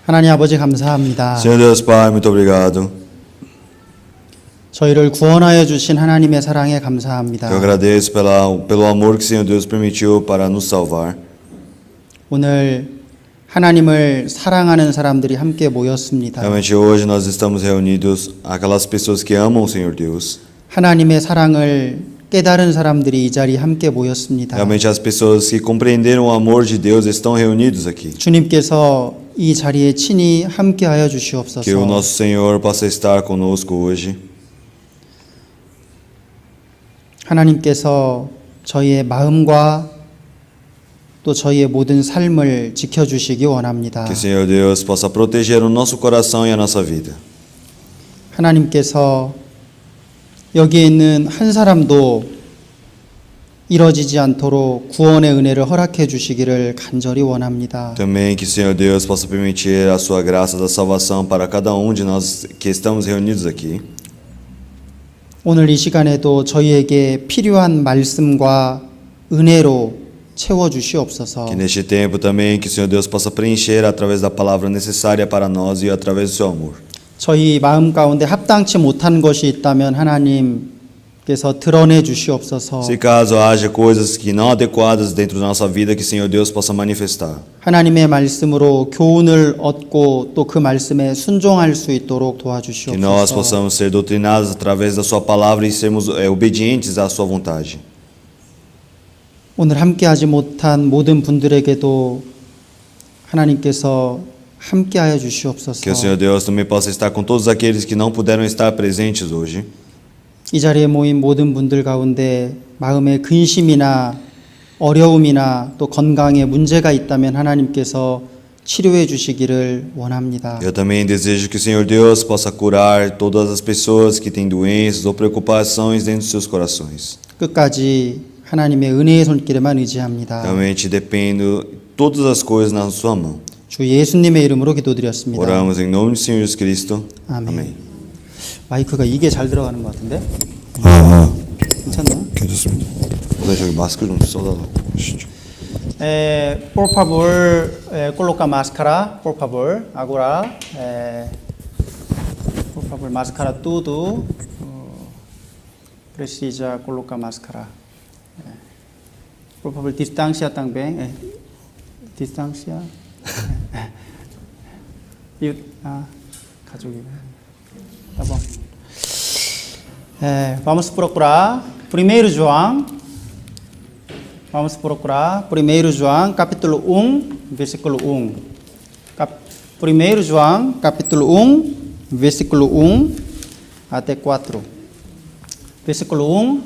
하나님 아버지 감사합니다. Senhor Deus Pai, muito obrigado. 저희를 구원하여 주신 하나님의 사랑에 감사합니다. Eu agradeço pelo amor que o Senhor Deus permitiu para nos salvar. 오늘 하나님을 사랑하는 사람들이 함께 모였습니다. Realmente hoje nós estamos reunidos, aquelas pessoas que amam o Senhor Deus. 하나님의 사랑을 깨달은 사람들이 이 자리에 함께 모였습니다. Realmente as pessoas que compreenderam o amor de Deus estão reunidos aqui. 주님께서 이 자리에 친히 함께하여 Que o 주시옵소서. nosso Senhor possa estar conosco hoje. 하나님께서 저희의 마음과 또 저희의 모든 삶을 지켜주시기 원합니다. Que o Senhor Deus possa proteger o nosso coração e a nossa vida. 하나님께서 여기에 있는 한 사람도 이뤄지지 않도록 구원의 은혜를 허락해 주시기를 간절히 원합니다. Também que o Senhor Deus possa permitir a sua graça da salvação para cada um de nós que estamos reunidos aqui. 오늘 이 시간에도 저희에게 필요한 말씀과 은혜로 채워 주시옵소서. Que neste tempo também que o Senhor Deus possa preencher através da palavra necessária para nós e através do seu amor. 저희 마음 가운데 합당치 못한 것이 있다면 하나님께서 드러내 주시옵소서. Se caso haja coisas que não adequadas dentro da nossa vida, que o Senhor Deus possa manifestar. 하나님의 말씀으로 교훈을 얻고 또 그 말씀에 순종할 수 있도록 Que nós 도와주시옵소서. possamos ser doutrinados através da sua palavra e sermos obedientes à sua vontade. 오늘 함께하지 못한 모든 분들에게도 하나님께서 함께하여 주시옵소서. Que o Senhor Deus também possa estar com todos aqueles que não puderam estar presentes hoje. 이 자리에 모인 모든 분들 가운데 마음의 근심이나 어려움이나 또 건강에 문제가 있다면 하나님께서 치료해 주시기를 원합니다. Eu também desejo que o Senhor Deus possa curar todas as pessoas que têm doenças ou preocupações dentro dos seus corações. 끝까지 하나님의 은혜의 손길에만 의지합니다. Realmente dependo todas as coisas na sua mão. 주 예수님의 이름으로 기도드렸습니다. Oramos em nome do Senhor Jesus Cristo. 아멘. Amém. 마이크가 이게 잘 들어가는 것 같은데? 괜찮나? 괜찮습니다. 오늘 저기 마스크 좀 써달라고. Por favor, coloca máscara, por favor. Agora, por favor, máscara tudo. Precisa colocar máscara. Por favor, distância também. Distância. 가족이. Tá bom. Vamos procurar 1 João. Vamos procurar 1 João, capítulo 1, versículo 1. 1 João, capítulo 1, versículo 1 até 4. Versículo 1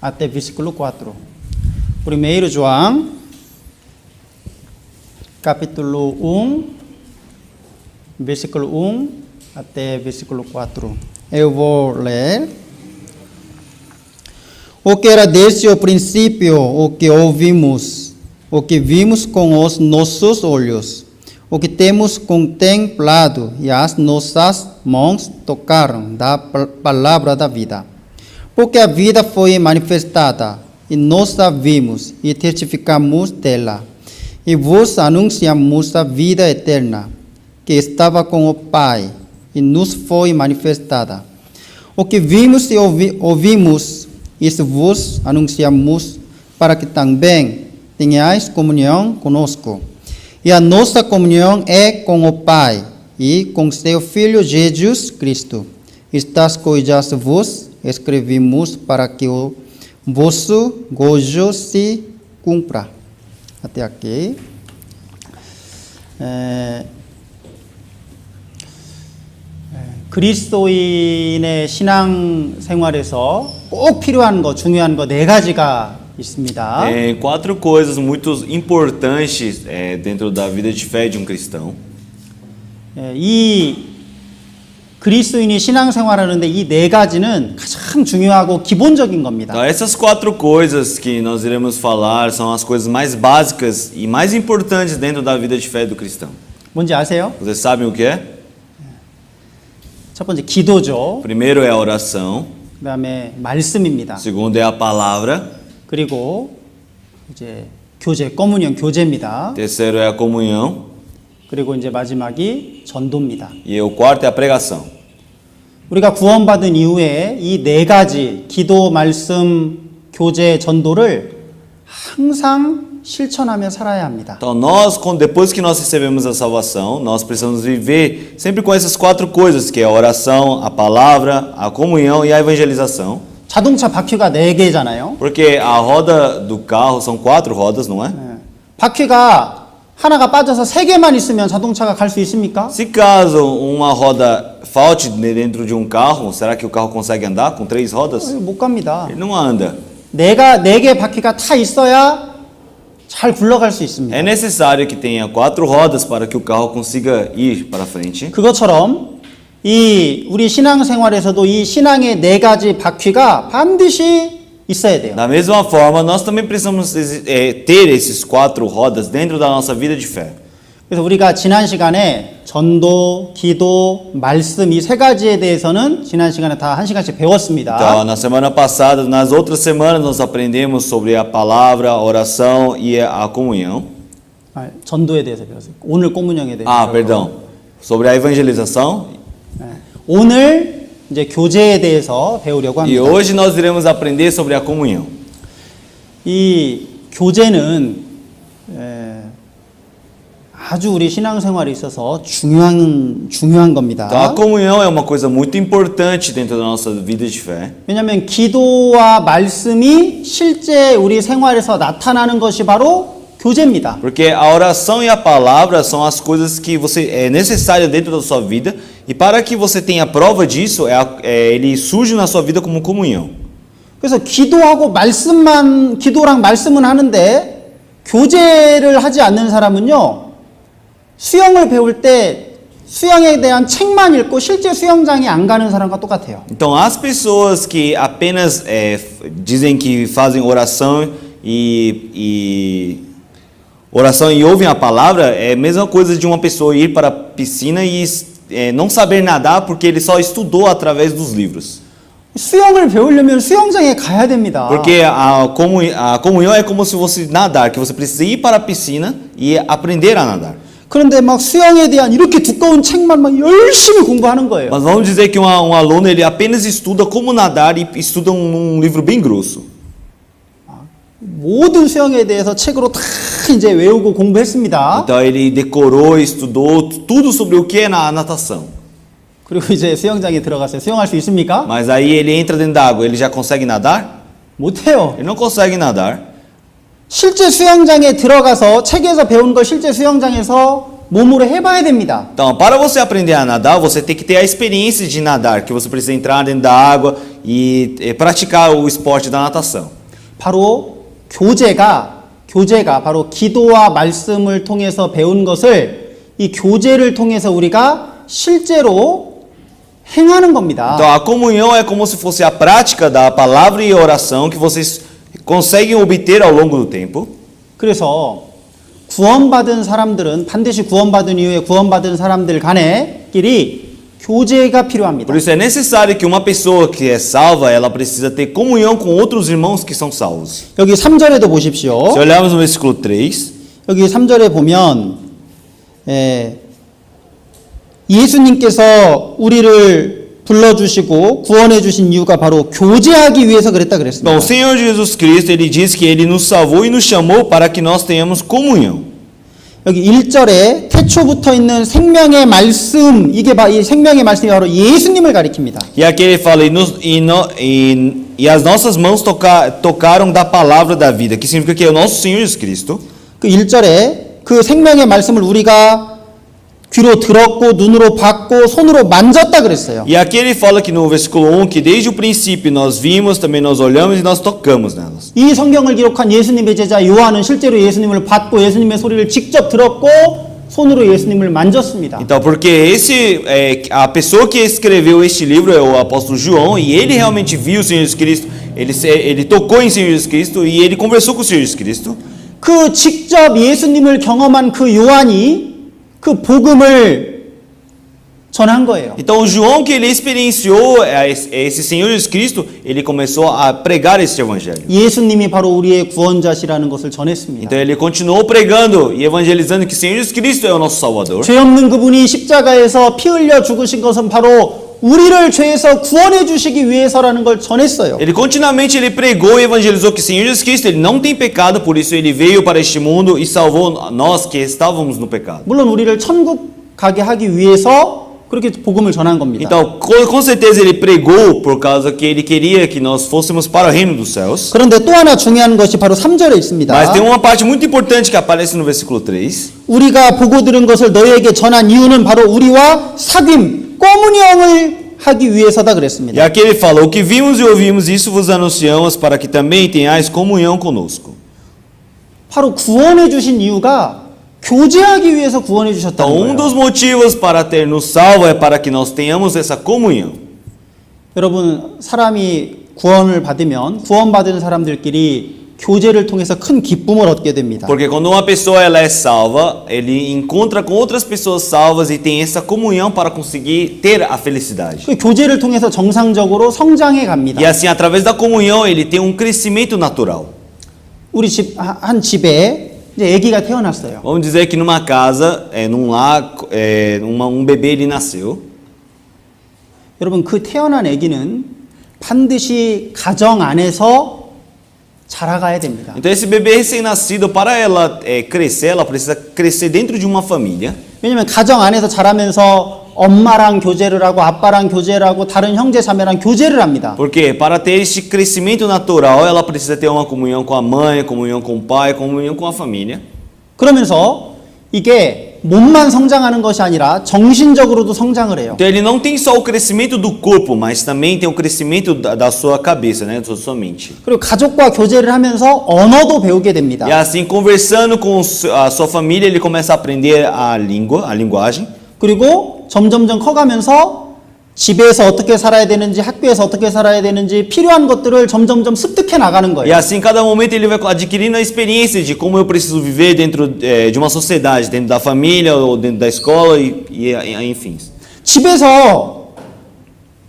até versículo 4. 1 João, capítulo 1, versículo 1 até versículo 4. Eu vou ler. O que era desde o princípio, o que ouvimos, o que vimos com os nossos olhos, o que temos contemplado e as nossas mãos tocaram da palavra da vida. Porque a vida foi manifestada, e nós a vimos e testificamos dela, e vos anunciamos a vida eterna, que estava com o Pai, e nos foi manifestada. O que vimos e ouvimos, isso vos anunciamos, para que também tenhais comunhão conosco. E a nossa comunhão é com o Pai e com seu Filho Jesus Cristo. Estas coisas vos escrevemos para que o vosso gozo se cumpra. Até aqui. 그리스도인의 신앙 생활에서 꼭 필요한 거, 중요한 거 네 가지가 있습니다. Tem quatro coisas muito importantes dentro da vida de fé de um cristão. 이 그리스도인이 신앙 생활하는데 이 네 가지는 가장 중요하고 기본적인 겁니다. Então, essas quatro coisas que nós iremos falar são as coisas mais básicas e mais importantes dentro da vida de fé do cristão. 뭔지 아세요? Vocês sabem o que é? 첫 번째 기도죠. Primeiro é a oração, 그다음에 말씀입니다. segundo é a palavra, 그리고 이제 교제, 커뮤니언 교제입니다. terceiro é a comunhão, 그리고 이제 마지막이 전도입니다. E o quarto é a pregação. 우리가 구원받은 이후에 이 네 가지 기도, 말씀, 교제, 전도를 항상 실천하며 살아야 합니다. Então nós, depois que nós recebemos a salvação, nós precisamos viver sempre com essas quatro coisas, que é a oração, a palavra, a comunhão e a evangelização. 자동차 바퀴가 네 개잖아요. Porque a roda do carro são quatro rodas, não é? 바퀴가 하나가 빠져서 세 개만 있으면 자동차가 갈 수 있습니까? Se caso uma roda falte dentro de um carro, será que o carro consegue andar com três rodas? 못 갑니다. Ele não anda. 네 개 바퀴가 타 있어야 잘 굴러갈 수 있습니다. É necessário que tenha quatro rodas para que o carro consiga ir para frente. 그것처럼 이 우리 신앙생활에서도 이 신앙의 네 가지 바퀴가 반드시 있어야 돼요. Da mesma forma, nós também precisamos ter esses quatro rodas dentro da nossa vida de fé. 그래서 우리가 지난 시간에 전도, 기도, 말씀 이 세 가지에 대해서는 지난 시간에 다 한 시간씩 배웠습니다. Então, na semana passada, nas outras semanas, nós aprendemos sobre a palavra, a oração e a comunhão. 전도에 대해서 배웠어요. 오늘 꼬문형에 대해서. Ah, perdão. Sobre a evangelização. 오늘 이제 교제에 대해서 배우려고 E 합니다. hoje nós iremos aprender sobre a comunhão. 이 교제는 아주 우리 신앙생활에 있어서 중요한 겁니다. Então, a comunhão é uma coisa muito importante dentro da nossa vida de fé. 왜냐하면 기도와 말씀이 실제 우리 생활에서 나타나는 것이 바로 교제입니다. Porque a oração e a palavra são as coisas que você é necessário dentro da sua vida, e para que você tenha prova disso, ele surge na sua vida como comunhão. 그래서 기도랑 말씀은 하는데 교제를 하지 않는 사람은요, 수영을 배울 때 수영에 대한 책만 읽고 실제 수영장에 안 가는 사람과 똑같아요. Então, as pessoas que apenas dizem que fazem oração e ouvem a palavra é a mesma coisa de uma pessoa ir para a piscina e não saber nadar porque ele só estudou através dos livros. 수영을 배우려면 수영장에 가야 됩니다. Porque a comunhão é como se você nadar, que você precisa ir para a piscina e aprender a nadar. 그런데 막 수영에 대한 이렇게 두꺼운 책만 막 열심히 공부하는 거예요. Mas vamos dizer que um aluno ele apenas estuda como nadar e estuda um livro bem grosso. 모든 수영에 대해서 책으로 다 이제 외우고 공부했습니다. Então ele decorou, estudou tudo sobre o que é na natação. 그리고 이제 수영장에 들어갔어요. 수영할 수 있습니까? Mas aí ele entra dentro da água, ele já consegue nadar? 못해요. Ele não consegue nadar. 실제 수영장에 들어가서 책에서 배운 걸 실제 수영장에서 몸으로 해봐야 됩니다. Então, para você aprender a nadar, você tem que ter a experiência de nadar, que você precisa entrar dentro da água e praticar o esporte da natação. 바로 교제가 바로 기도와 말씀을 통해서 배운 것을 이 교제를 통해서 우리가 실제로 행하는 겁니다. Então, a comunhão é como se fosse a prática da palavra e oração que vocês conseguem obter ao longo do tempo. 그래서 구원받은 사람들은 반드시 구원받은 이후에 구원받은 사람들 간에끼리 교제가 필요합니다. Por isso é necessário que uma pessoa que é salva, ela precisa ter comunhão com outros irmãos que são salvos. 여기 3절에도 보십시오. Se olharmos no versículo 3, 여기 3절에 보면 예수님께서 우리를 불러주시고 구원해 주신 이유가 바로 교제하기 위해서 그랬다 então, 그랬습니다. o Senhor Jesus Cristo, ele diz que ele nos salvou e nos chamou para que nós tenhamos comunhão. 여기 1절에 태초부터 있는 생명의 말씀, 이 생명의 말씀이 바로 예수님을 가리킵니다. E aqui ele fala, e as nossas mãos tocaram da palavra da vida, que significa que é o nosso Senhor Jesus Cristo. 그 1절에 그 생명의 말씀을 우리가 귀로 들었고 눈으로 봤고 손으로 만졌다 그랬어요. E aqui ele fala que no versículo 1 que desde o princípio nós vimos, também nós olhamos e nós tocamos nelas. 이 성경을 기록한 예수님의 제자 요한은 실제로 예수님을 봤고 예수님의 소리를 직접 들었고 손으로 예수님을 만졌습니다. Então, porque a pessoa que escreveu este livro é o apóstolo João, e ele realmente viu o Senhor Jesus Cristo, ele tocou em Senhor Jesus Cristo e ele conversou com o Senhor Jesus Cristo. 그 직접 예수님을 경험한 그 요한이 그 복음을 전한 거예요. Então, o João que ele experienciou esse Senhor Jesus Cristo, ele começou a pregar esse evangelho. 예수님이 바로 우리의 구원자시라는 것을 전했습니다. Então, ele continuou pregando e evangelizando que o Senhor Jesus Cristo é o nosso Salvador. 죄 없는 그분이 십자가에서 피 흘려 죽으신 것은 바로 우리를 죄에서 구원해 주시기 위해서라는 걸 전했어요. Ele continuamente ele pregou e evangelizou que o Senhor Jesus Cristo ele não tem pecado, por isso ele veio para este mundo e salvou nós que estávamos no pecado. 물론 우리를 천국 가게 하기 위해서 그렇게 복음을 전한 겁니다. Então, com certeza ele pregou por causa que ele queria que nós fôssemos para o reino dos céus. 그런데 또 하나 중요한 것이 바로 3절에 있습니다. Mas tem uma parte muito importante que aparece no versículo 3. 우리가 보고 들은 것을 너희에게 전한 이유는 바로 우리와 사귐, 꼬무니언을 하기 위해서다 E 그랬습니다. aqui ele fala: o que vimos e ouvimos, isso vos anunciamos, para que também tenhais comunhão conosco. 바로 구원해 주신 이유가 교제하기 위해서 구원해 Então, 주셨다는 dos 거예요. motivos para ter nos salvo é para que nós tenhamos essa comunhão. 여러분, 사람이 구원을 받으면 구원받은 사람들끼리 교제를 통해서 큰 기쁨을 얻게 됩니다. Porque quando uma pessoa ela é salva, ele encontra com outras pessoas salvas e tem essa comunhão para conseguir ter a felicidade. 그 교제를 통해서 정상적으로 성장해 갑니다. E assim, através da comunhão, ele tem um crescimento natural. 우리 집 한 집에 이제 아기가 태어났어요. Vamos dizer que numa casa, num lar, bebê ele nasceu. 여러분, 그 태어난 아기는 반드시 가정 안에서 자라가야 됩니다. Então esse bebê recém-nascido, para ela crescer, ela precisa crescer dentro de uma família. 왜냐면 가정 안에서 자라면서 엄마랑 교제를 하고 아빠랑 교제를 하고 다른 형제 자매랑 교제를 합니다. Porque para ter este crescimento natural, ela precisa ter uma comunhão com a mãe, comunhão com o pai, comunhão com a família. 그러면서 이게 몸만 성장하는 것이 아니라 정신적으로도 성장을 해요. Então ele não tem só o crescimento do corpo, mas também tem o crescimento da sua cabeça, né, da sua mente. 그리고 가족과 교제를 하면서 언어도 배우게 됩니다. E assim, conversando com a sua família, ele começa a aprender a língua, a linguagem. 그리고 점점점 커가면서 집에서 어떻게 살아야 되는지, 학교에서 어떻게 살아야 되는지 필요한 것들을 점점점 습득해 나가는 E 거예요. assim, cada momento ele vai adquirindo a experiência de como eu preciso viver dentro de uma sociedade, dentro da família ou dentro da escola enfim. 집에서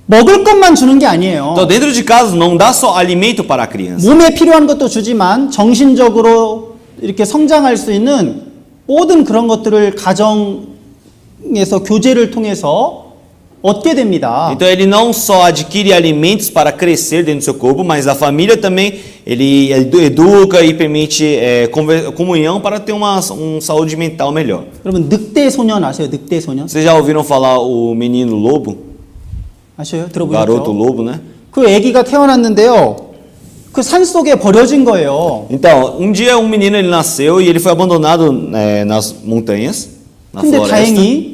먹을 것만 주는 게 아니에요. Então, dentro de casa não dá só alimento para a criança. 몸에 필요한 것도 주지만 정신적으로 이렇게 성장할 수 있는 모든 그런 것들을 가정에서 교제를 통해서 얻게 됩니다. Então ele não só adquire alimentos para crescer dentro do seu corpo, mas a família também ele educa e permite comunhão para ter uma saúde mental melhor. 여러분 늑대 소년 아세요? 늑대 소년? Vocês já ouviram falar o menino lobo? 아셔요? O garoto 들어보셨죠? lobo, né? 그 아기가 태어났는데요. 그 산속에 버려진 거예요. Então, um dia um menino ele nasceu e ele foi abandonado nas montanhas, na 근데 floresta. 다행히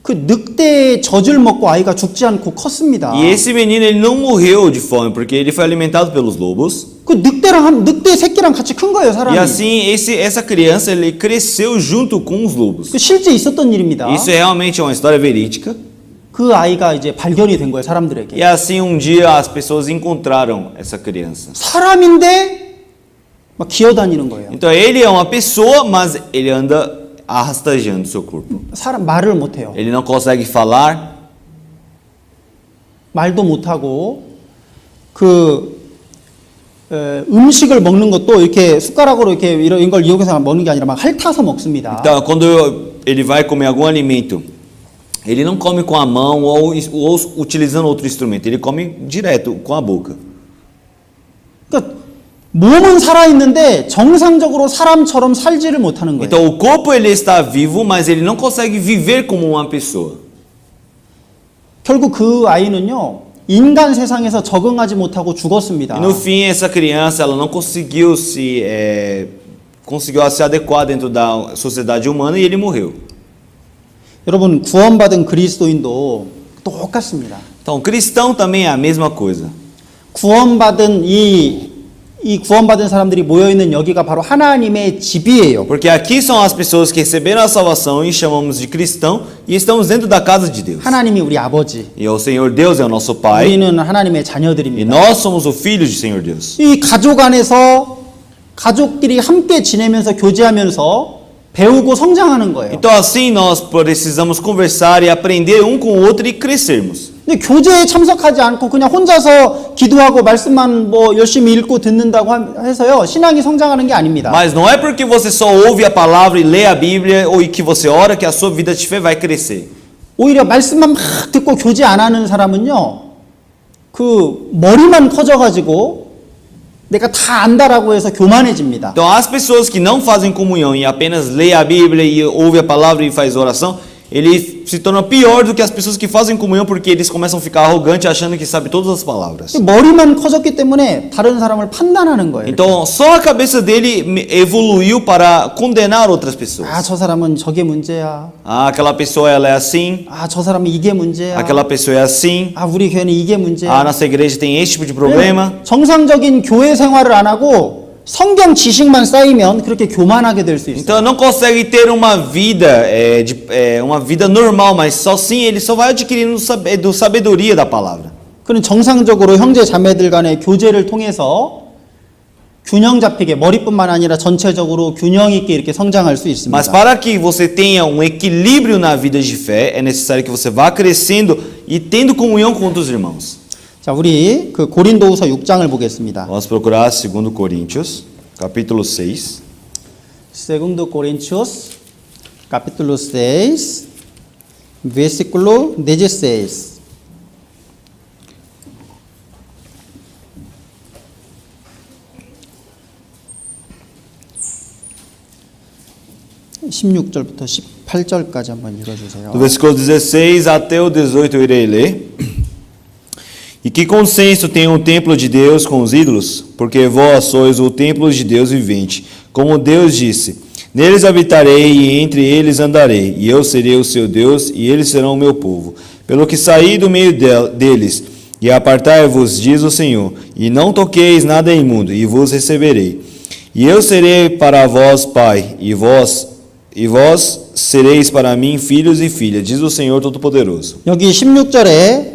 그 늑대의 젖을 먹고 아이가 죽지 않고 컸습니다. E esse menino ele não morreu de fome porque ele foi alimentado pelos lobos. 그 늑대 새끼랑 같이 큰 거예요, E 사람이. assim essa criança ele cresceu junto com os lobos. 그 실제 있었던 일입니다. Isso é realmente uma história verídica. 그 아이가 이제 발견이 된 거예요, 사람들에게. E assim um dia as pessoas encontraram essa criança. 사람인데 막 기어다니는 거예요. Então ele é uma pessoa, mas ele anda arrastejando seu corpo. 사람 말을 못 해요. Ele não consegue falar, 말도 못 하고 음식을 먹는 것도 이렇게 숟가락으로 이렇게 이런 걸 이용해서 먹는 게 아니라 막 핥아서 먹습니다. então quando ele vai comer algum alimento, ele não come com a mão ou utilizando outro instrumento, ele come direto com a boca. 그러니까 몸은 살아 있는데 정상적으로 사람처럼 살지를 못하는 거예요. Então o corpo ele está vivo, mas ele não consegue viver como uma pessoa. 결국 그 아이는요. 인간 세상에서 적응하지 못하고 죽었습니다. E no fim essa criança ela não conseguiu conseguiu se adequar dentro da sociedade humana e ele morreu. 여러분 구원받은 그리스도인도 똑같습니다. Então cristão também é a mesma coisa. 구원받은 이 구원받은 사람들이 모여 있는 여기가 바로 하나님의 집이에요. Porque aqui são as pessoas que receberam a salvação e chamamos de cristão e estamos dentro da casa de Deus. 하나님이 우리 아버지. E o Senhor Deus é o nosso Pai 우리는 하나님의 e 자녀들입니다. nós somos os filhos do Senhor Deus. 이 가족 안에서 가족끼리 함께 지내면서 교제하면서 배우고 성장하는 거예요. Então assim nós precisamos conversar e aprender um com o outro e crescermos. 근데 교제에 참석하지 않고 그냥 혼자서 기도하고 말씀만 뭐 열심히 읽고 듣는다고 해서요. 신앙이 성장하는 게 아닙니다. Mas não é porque você só ouve a palavra e lê a Bíblia ou que você ora que a sua vida de fé vai crescer. 오히려 말씀만 막 듣고 교제 안 하는 사람은요. 그 머리만 커져가지고 내가 다 안다라고 해서 교만해집니다. Então as pessoas que não fazem comunhão e apenas lê a Bíblia e ouve a palavra e faz oração, ele se torna pior do que as pessoas que fazem comunhão porque eles começam a ficar arrogantes achando que sabe todas as palavras. 머리만 커졌기 때문에 다른 사람을 판단하는 거예요. Então só a cabeça dele evoluiu para condenar outras pessoas. 아, 저 사람은 저게 문제야. Ah, aquela pessoa ela é assim, 아, 저 사람은 이게 문제야. aquela pessoa é assim. 아, 우리 교회는 이게 문제야. Ah, nossa igreja tem esse tipo de problema. 정상적인 교회 생활을 안 하고 성경 지식만 쌓이면 그렇게 교만하게 될 수 있어요. Então não consegue ter uma vida uma vida normal, mas só sim ele só vai adquirindo sabedoria da palavra. 그는 정상적으로 형제 자매들 간의 교제를 통해서 균형 잡히게 머리뿐만 아니라 전체적으로 균형 있게 이렇게 성장할 수 있습니다. Mas para que você tenha um equilíbrio na vida de fé, é necessário que você vá crescendo e tendo comunhão com outros irmãos. 자, 우리 그 고린도후서 6장을 보겠습니다. Vamos procurar 2 Coríntios, capítulo 6. Segundo Coríntios, capítulo 6, versículo 16. (16절부터 18절까지) 한번 읽어주세요. Do versículo 16 até o 18 eu irei ler. E que consenso tem o templo de Deus com os ídolos? Porque vós sois o templo de Deus vivente. Como Deus disse, neles habitarei e entre eles andarei, e eu serei o seu Deus, e eles serão o meu povo. Pelo que saí do meio deles, e apartai-vos, diz o Senhor, e não toqueis nada imundo, e vos receberei. E eu serei para vós pai, e vós sereis para mim filhos e filhas, diz o Senhor Todo-Poderoso. 여기 16절에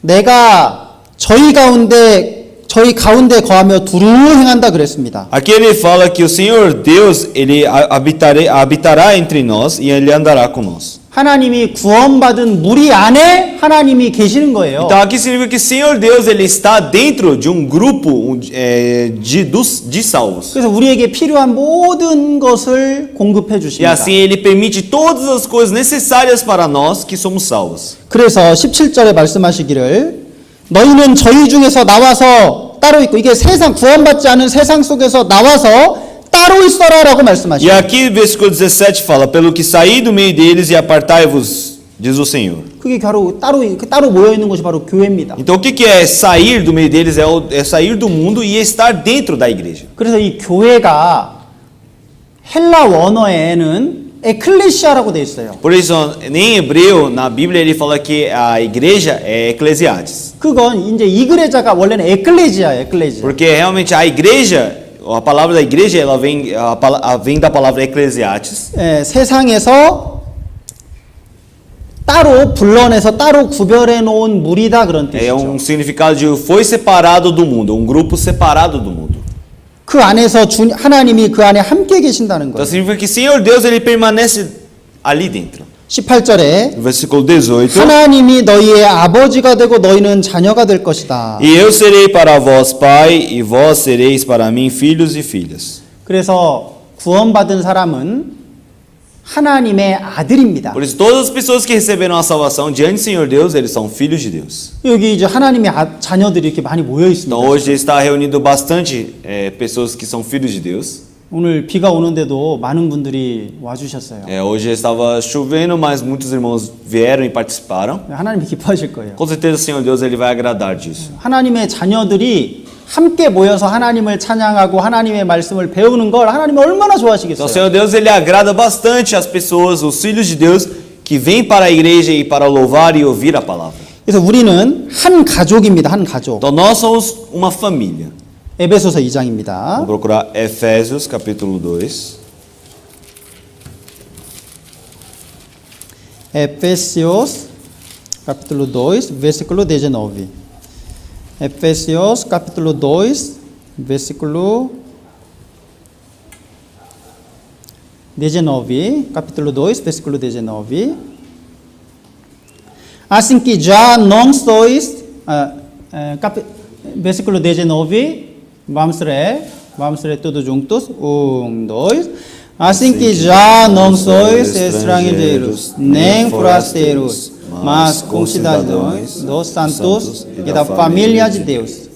내가 저희 가운데 거하며 두루 행한다 그랬습니다. Aqui ele fala que o Senhor Deus, ele habitará entre nós e ele andará conosco. 하나님이 구원받은 무리 안에 하나님이 계시는 거예요. Então aqui significa que o Senhor Deus ele está dentro de um grupo de salvos. 그래서 우리에게 필요한 모든 것을 공급해 E 주십니다. assim ele permite todas as coisas necessárias para nós que somos salvos. 그래서 17절에 말씀하시기를 너희는 저희 중에서 나와서 따로 있고, 이게 세상 구원받지 않은 세상 속에서 나와서 따로 있어라라고 E 말씀하시죠. aqui versículo 17 fala, pelo que saí do meio deles e apartai-vos, diz o Senhor. 그게 바로 따로 모여 있는 것이 바로 교회입니다. Então o que é sair do meio deles? É sair do mundo e estar dentro da igreja. 그래서 이 교회가 헬라 원어에는 에클레시아라고 되어 있어요. Por isso, em hebreu, na Bíblia, ele fala que a igreja é Eclesiastes. 그건 이제 이그레자가 원래는 에클레지아예요, 에클레지아. Porque realmente a igreja, a palavra da igreja, ela vem da palavra Eclesiastes. 예, 세상에서 따로 불러내서 따로 구별해 놓은 무리다 그런 É 뜻이죠. significado de foi separado do mundo, grupo separado do mundo. 그 안에서 하나님이 그 안에 함께 계신다는 Então 거예요. significa que Senhor Deus, ele permanece ali dentro. 18절에 No versículo 18. 하나님이 너희의 아버지가 되고 너희는 자녀가 될 것이다. E eu serei para vós pai, e vós sereis para mim filhos e filhas. 그래서 구원받은 사람은 하나님의 아들입니다. Por isso, todas as pessoas que receberam a salvação diante do Senhor Deus, eles são filhos de Deus. 여기 이제 하나님의 자녀들이 이렇게 많이 모여 있습니다. Então hoje está reunido bastante pessoas que são filhos de Deus. 오늘 비가 오는데도 많은 분들이 와주셨어요. Hoje estava chovendo, mas muitos irmãos vieram e participaram. 하나님이 기뻐하실 거예요. Com certeza o Senhor Deus ele vai agradar disso. 하나님의 자녀들이 함께 모여서 하나님을 찬양하고 하나님의 말씀을 배우는 걸 하나님이 얼마나 Então o 좋아하시겠어요. Senhor Deus ele agrada bastante as pessoas, os filhos de Deus que vêm para a igreja e para louvar e ouvir a palavra. 그래서 우리는 한 가족입니다. 한 가족. Então nós somos uma família. 에베소서 2장입니다. Vamos procurar Efésios capítulo 2. Efésios capítulo 2, versículo 19. Efésios capítulo 2, versículo 19, capítulo 2, versículo 19. Assim que já não sois, versículo 19, vamos ler tudo juntos, 1, 2. Assim que já não sois estrangeiros, nem forasteiros, mas concidadãos dos santos e da família de Deus.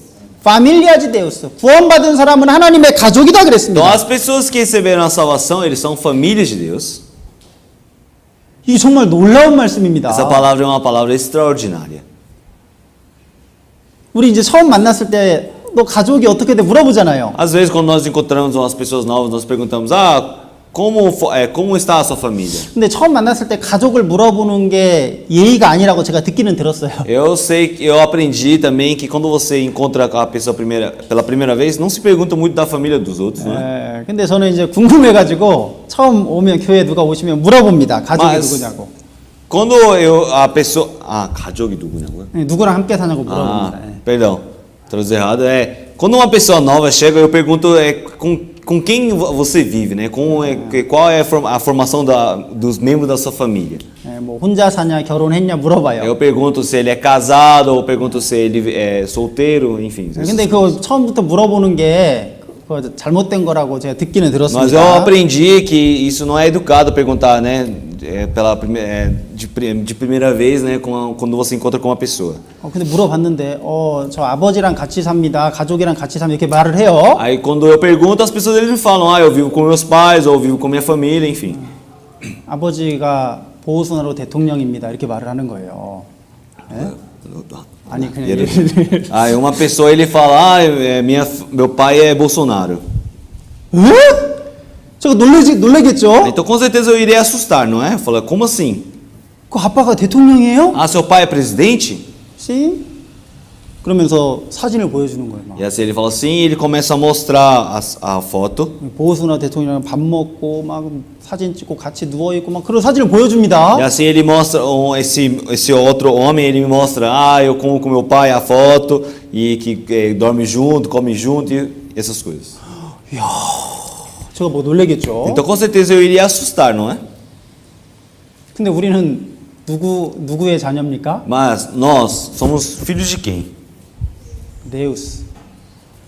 Família de Deus. 구원받은 사람은 하나님의 가족이다 Então, 그랬습니다. as pessoas que receberam a salvação, eles são famílias de Deus. 이 정말 놀라운 말씀입니다. Essa palavra é uma palavra extraordinária. 우리 이제 처음 만났을 때 너 가족이 어떻게 돼 물어보잖아요. Às vezes, quando nós encontramos umas pessoas novas, nós perguntamos: como está a sua família? 근데 처음 만났을 때 가족을 물어보는 게 예의가 아니라고 제가 듣기는 들었어요. Eu sei, eu aprendi também que quando você encontra a pessoa pela primeira vez, não se pergunta muito da família dos outros, né? 근데 저는 이제 궁금해가지고 처음 오면 교회 누가 오시면 물어봅니다. 가족이 Mas 누구냐고. quando a pessoa, 가족이 누구냐고요? 네, 누구랑 함께 사냐고 물어봅니다. Perdão, traduzi errado. Quando uma pessoa nova chega, eu pergunto com quem você vive, né? Qual é a formação dos membros da sua família? 뭐 혼자 사냐 결혼했냐 물어봐요. Eu pergunto se ele é casado, ou pergunto se ele é solteiro, enfim. 근데 그거 처음부터 물어보는 게 그거 잘못된 거라고 제가 듣기는 Mas eu 들었습니다. aprendi que isso não é educado perguntar, né? De primeira vez, né? Quando você encontra com uma pessoa. 근데 물어봤는데 저 아버지랑 같이 삽니다. 가족이랑 같이 삽니다. 이렇게 말을 해요. Aí quando eu pergunto, as pessoas eles me falam: eu vivo com meus pais, ou eu vivo com minha família, enfim. 아버지가 보우선으로 대통령입니다. 이렇게 말을 하는 거예요. 네? 아니 그냥 예를 Aí uma pessoa ele fala: meu pai é Bolsonaro. 에? 제가 놀래겠죠? Então com certeza eu irei assustar, não é? Eu falo: como assim? 그 아빠가 대통령이에요? Seu pai é presidente? sim. 그러면서 사진을 보여주는 거예요. 막. E assim ele fala assim, e ele começa a mostrar a foto. 보우선화 대통령이랑 밥 먹고 막 사진 찍고 같이 누워 있고 막 그런 사진을 보여줍니다. E assim ele mostra esse outro homem, ele me mostra: eu como com meu pai a foto e que dorme junto, come junto e essas coisas. 제가 뭐 놀래겠죠? Então com certeza eu iria assustar, não é? 근데 우리는 누구의 자녀입니까? Mas nós somos filhos de quem? 데우스.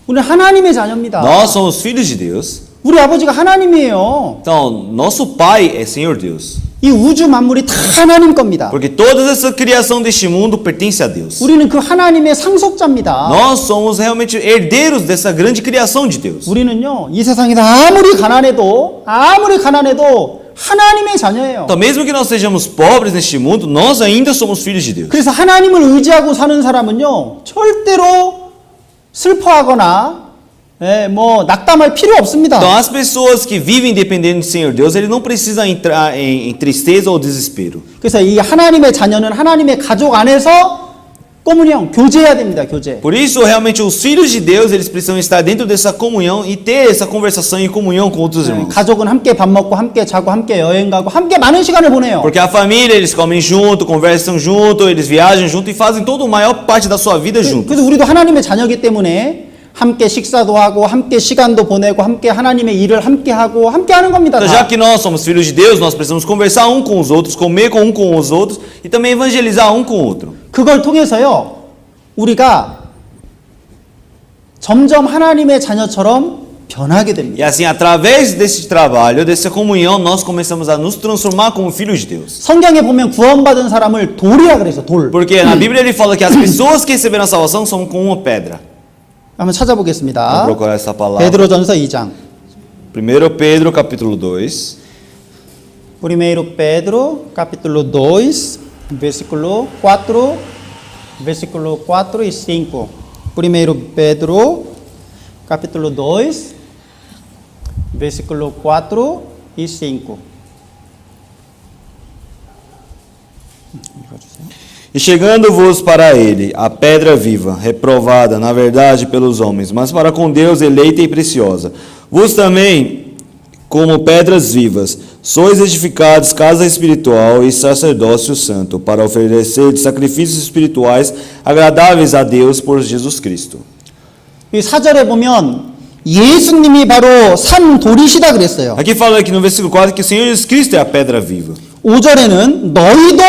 우리는 하나님의 자녀입니다. Nós somos filhos de Deus. 우리 아버지가 하나님이에요. Então, nosso pai é Senhor Deus. 이 우주 만물이 다 하나님 겁니다. Porque toda essa criação deste mundo pertence a Deus. 우리는 그 하나님의 상속자입니다. Nós somos realmente herdeiros dessa grande criação de Deus. 우리는요, 이 세상에서 아무리 가난해도 하나님의 자녀예요. Então, mesmo que nós sejamos pobres neste mundo, nós ainda somos filhos de Deus. 그래서 하나님을 의지하고 사는 사람은요, 절대로 슬퍼하거나 뭐 낙담할 필요 없습니다. Então, as pessoas que vivem dependendo do Senhor Deus, eles não precisam entrar em tristeza ou desespero. 그래서 이 하나님의 자녀는 하나님의 가족 안에서 comunhão, 교제해야 됩니다. 교제. Por isso, realmente, os filhos de Deus, eles precisam estar dentro dessa comunhão e ter essa conversação e comunhão com outros irmãos. 가족은 함께 밥 먹고 함께 자고 함께 여행 가고 함께 많은 시간을 보내요. Porque a família, eles comem junto, conversam junto, eles viajam junto e fazem toda a maior parte da sua vida junto. 그래서 우리도 하나님의 자녀이기 때문에 함께 식사도 하고 함께 시간도 보내고 함께 하나님의 일을 함께 하고 함께 하는 겁니다. Então, já que nós somos filhos de Deus, nós precisamos conversar um com os outros, comer com os outros e também evangelizar um com o outro. 그걸 통해서요, 우리가 점점 하나님의 자녀처럼 변하게 됩니다. E assim, através desse trabalho, dessa comunhão, nós começamos a nos transformar como filhos de Deus. 성경에 보면 구원받은 사람을 돌이라 그래서 돌. Porque na Bíblia ele fala que as pessoas que receberam a salvação são como uma pedra. 한번 찾아보겠습니다. Vamos procurar essa palavra. 베드로전서 2장. 1 Pedro, capítulo 2. Primeiro Pedro, capítulo 2, versículo 4 e 5. Primeiro Pedro, capítulo 2, versículo 4 e 5. E chegando-vos para ele, a pedra viva, reprovada, na verdade, pelos homens, mas para com Deus eleita e preciosa. Vos também, como pedras vivas, sois edificados casa espiritual e sacerdócio santo, para oferecer sacrifícios espirituais agradáveis a Deus por Jesus Cristo. 이 4절에 보면 예수님이 바로 산 돌이시다 그랬어요. Aqui fala aqui no versículo 4 que o Senhor Jesus Cristo é a pedra viva. 5절에는 너희도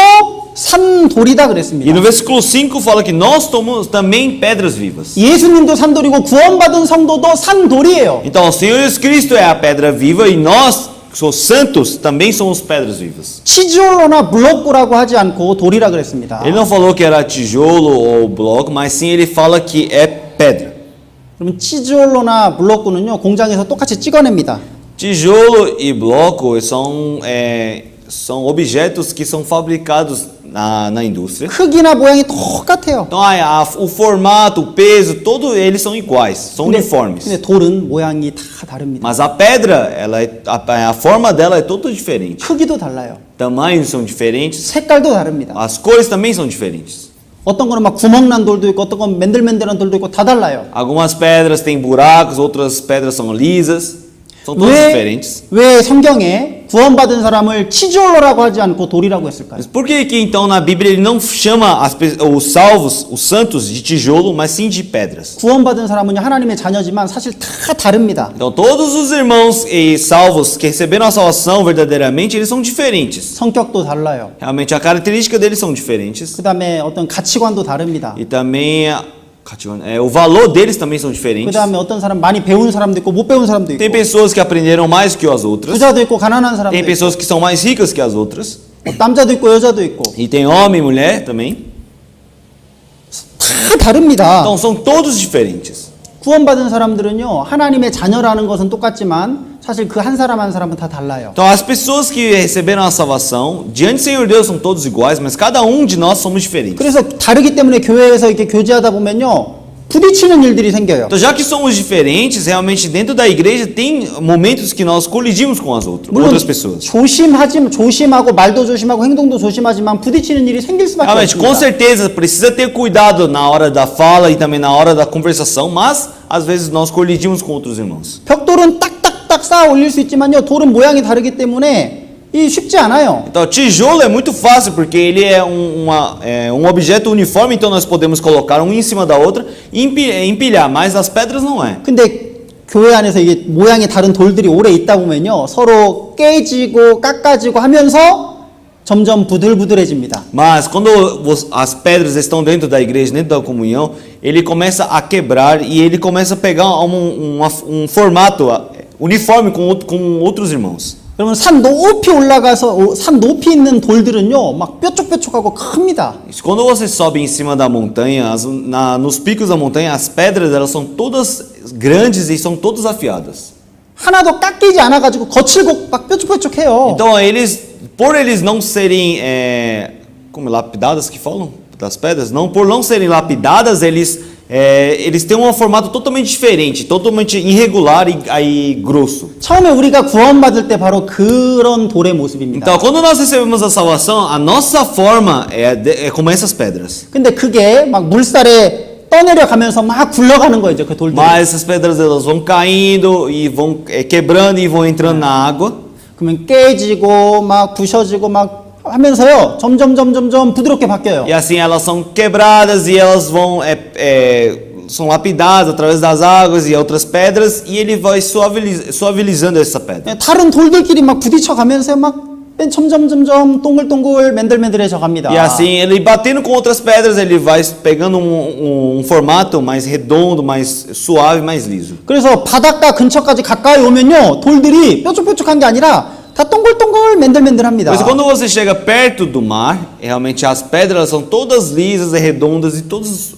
산 돌이다 E 그랬습니다. no versículo 5 fala que nós somos também pedras vivas. 예수님도 산 돌이고 구원받은 성도도 산 돌이에요. Então o Senhor Jesus Cristo é a pedra viva e nós, os santos, também somos pedras vivas. 치졸로나 블록고라고 하지 않고 돌이라 그랬습니다. Ele não falou que era tijolo ou bloco, mas sim ele fala que é pedra. 그러면 치졸로나 블록고는요 공장에서 똑같이 찍어냅니다. Tijolo e bloco são objetos que são fabricados na indústria. 크기나 모양이 똑같아요. Então o formato, o peso, todos eles são iguais, são uniformes. 근데 돌은 모양이 다 다릅니다. Mas a pedra, a forma dela é toda diferente. 크기도 달라요. Tamanhos são diferentes, 색깔도 다릅니다. as cores também são diferentes. 어떤 거는 막 구멍난 돌도 있고 어떤 건 맨들맨들한 돌도 있고 다 달라요. Algumas pedras têm buracos, outras pedras são lisas. São todas diferentes. 왜 성경에 구원받은 사람을 치졸로라고 하지 않고 돌이라고 했을까요? Mas por que então na Bíblia ele não chama os salvos, os santos de tijolo, mas sim de pedras? 구원받은 사람은요 하나님의 자녀지만 사실 다 다릅니다. Então todos os irmãos e salvos que receberam a salvação verdadeiramente, eles são diferentes. 성격도 달라요. Realmente a característica deles são diferentes. 그 다음에 어떤 ga치관도 다릅니다. E também o valor deles também são 그 diferentes. 다음에 어떤 사람 많이 배운 사람도 있고 못 배운 사람도 있고 Tem pessoas que aprenderam mais que as outras. 부자도 있고 가난한 사람도 Tem 있고 pessoas que são mais ricas que as outras. 남자도 있고 여자도 있고 E tem homem e mulher também. 다 다릅니다. Então são todos diferentes. 구원받은 사람들은요 하나님의 자녀라는 것은 똑같지만 사실 그 한 사람 한 사람은 다 달라요. Então as pessoas que receberam a salvação, diante do Senhor Deus são todos iguais, mas cada um de nós somos diferentes. 그래서 다르기 때문에 교회에서 이렇게 교제하다 보면요 부딪히는 일들이 생겨요. Então já que somos diferentes, realmente dentro da igreja tem momentos que nós colidimos com as outras pessoas. 조심하고 말도 조심하고 행동도 조심하지만 부딪히는 일이 생길 수밖에 Realmente, com 없습니다. certeza, precisa ter cuidado na hora da fala e também na hora da conversação, mas às vezes nós colidimos com outros irmãos. 벽돌은 딱딱딱 쌓아 올릴 수 있지만요 돌은 모양이 다르기 때문에 이 쉽지 않아요. Então, tijolo é muito fácil porque ele é um objeto uniforme, então nós podemos colocar um em cima da outra e empilhar, mas as pedras não é. 근데 교회 안에서 이게 모양이 다른 돌들이 오래 있다 보면요 서로 깨지고 깎아지고 하면서 점점 부들부들해집니다. Mas quando as pedras estão dentro da igreja, dentro da comunhão, ele começa a quebrar e ele começa a pegar um formato uniforme com outros irmãos. 여러분 산 높이 올라가서 산 높이 있는 돌들은요 막 뾰족뾰족하고 큽니다. Quando você sobe em cima da montanha, nos picos da montanha, as pedras elas são todas grandes e são todas afiadas. 하나도 깎이지 않아 가지고 거칠고 막 뾰족뾰족해요. Então por eles não serem como lapidadas que falam das pedras, por não serem lapidadas, eles têm um formato totalmente diferente, totalmente irregular e grosso. 처음에 우리가 구원받을 때 바로 그런 돌의 모습입니다. Então, quando nós recebemos a salvação, a nossa forma é como essas pedras. 근데 그게 막 물살에 떠내려 가면서 막 굴러가는 거죠, 그 돌들. Mas essas pedras elas vão caindo e vão quebrando e vão entrando na água. 그러면 깨지고 막 부셔지고 막 하면서요 점점 부드럽게 바뀌어요. E assim elas são quebradas e elas vão são lapidadas através das águas e outras pedras e ele vai suavizando essa pedra. 다른 돌들끼리 막 부딪혀 가면서 막 점점 동글동글 맨들맨들해져 갑니다. E assim ele batendo com outras pedras ele vai pegando um formato mais redondo, mais suave, mais liso. 그래서 바닷가 근처까지 가까이 오면요 돌들이 뾰족뾰족한 게 아니라 다 동글동글 맨들맨들합니다. Mas quando você chega perto do mar, realmente as pedras são todas lisas, redondas e todas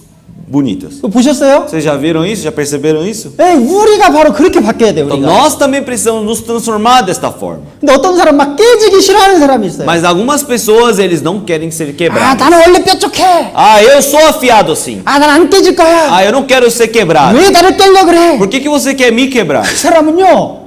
bonitas. 보셨어요? Vocês já viram isso? Já perceberam isso? 네, 우리가 바로 그렇게 바뀌어야 돼요. Então 우리가. nós também precisamos nos transformar desta forma. 근데 어떤 사람 막 깨지기 싫어하는 사람이 있어요. Mas algumas pessoas eles não querem ser 아, quebrados. 나는 원래 뾰족해. Ah, eu sou afiado assim. 아, 난 안 깨질 거야. Ah, eu não quero ser quebrado. 왜 나를 깨려 그래? Por que você quer me quebrar? 그 사람은요.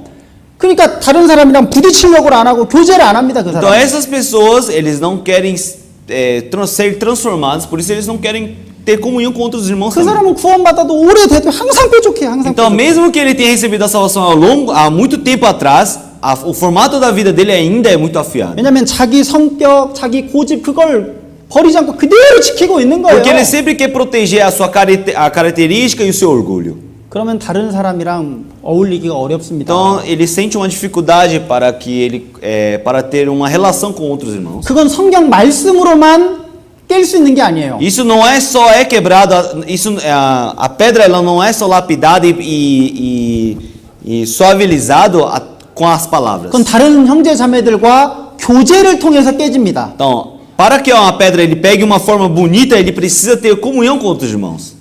그러니까 다른 사람이랑 부딪히려고 안 하고 교제를 안 합니다. 그 Então 사람. essas pessoas eles não querem ser transformados, por isso eles não querem ter comunhão com outros irmãos. 그 também. 사람은 구원받아도 오래돼도 항상 뾰족해. 항상 Então 뾰족해. mesmo que ele tenha recebido a salvação há muito tempo atrás, o formato da vida dele ainda é muito afiado. 왜냐하면 자기 성격, 자기 고집 그걸 버리지 않고 그대로 지키고 있는 거예요. Porque ele sempre quer proteger a sua característica e o seu orgulho. 그러면 다른 사람이랑 어울리기가 어렵습니다. Então ele sente uma dificuldade para ter uma relação com outros irmãos. 그건 성경 말씀으로만 깰 수 있는 게 아니에요. Isso não é só quebrado, a pedra ela não é só lapidada e suavizado com as palavras. 그건 다른 형제 자매들과 교제를 통해서 깨집니다. Então, para que uma pedra ele pegue uma forma bonita, ele precisa ter comunhão com outros irmãos.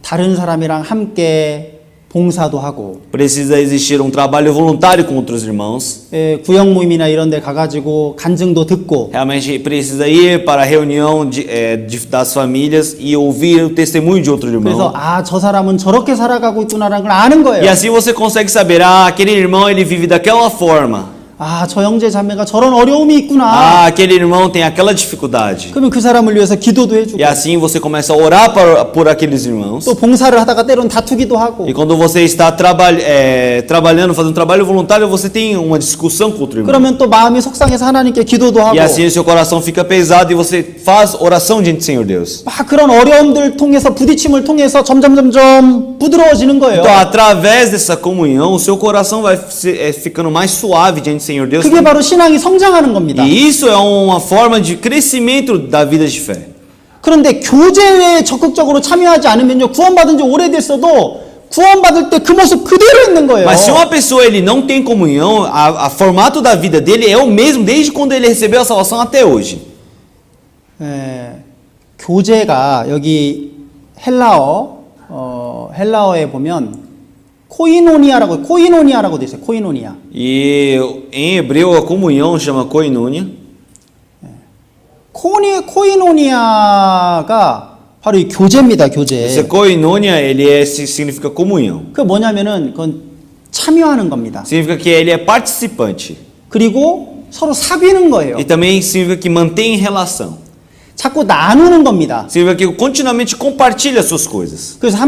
다른 사람이랑 함께 봉사도 하고 Precisa existir um trabalho voluntário com outros irmãos. 구역 모임이나 이런 데 가가지고 간증도 듣고 Realmente precisa ir para a reunião das famílias e ouvir o testemunho de outro 그래서 irmão. 아, 저 사람은 저렇게 살아가고 있구나라는 걸 아는 E 거예요. assim você consegue saber, aquele irmão ele vive daquela forma. 아, 저 형제 자매가 저런 어려움이 있구나. Aquele irmão tem aquela dificuldade. 그러면 그 사람을 위해서 기도도 해주고 E assim você começa a orar por aqueles irmãos. 또 봉사를 하다가 때로는 다투기도 하고 E quando você está trabalhando, fazendo trabalho voluntário, você tem uma discussão com outro irmão. 그러면 또 마음이 속상해서 하나님께 기도도 하고 E assim o seu coração fica pesado e você faz oração diante do Senhor Deus. 막 그런 어려움들 통해서 부딪힘을 통해서 점점 부드러워지는 거예요. Então, através dessa comunhão, o seu coração vai ficando mais suave diante do Senhor Deus. 그게 바로 신앙이 성장하는 겁니다. E isso é uma forma de crescimento da vida de fé. 그런데 교제에 적극적으로 참여하지 않으면요, 구원받은 지 오래됐어도 구원받을 때 그 모습 그대로 있는 거예요. Mas se uma pessoa ele não tem comunhão, a formato da vida dele é o mesmo desde quando ele recebeu a salvação até hoje. 교제가 여기 헬라어에 보면 코이노니아라고 돼 있어요. 코이노니아. E em hebreu a comunhão chama koinonia. 코이노니아가 바로 이 교제입니다. Esse 교제. koinonia significa comunhão. 그 뭐냐면은 그건 참여하는 겁니다. Significa que ele é participante. 그리고 서로 사귀는 거예요. E também significa que mantém relação. 자꾸 나누는 겁니다. Significa que continuamente compartilha suas coisas. 그래서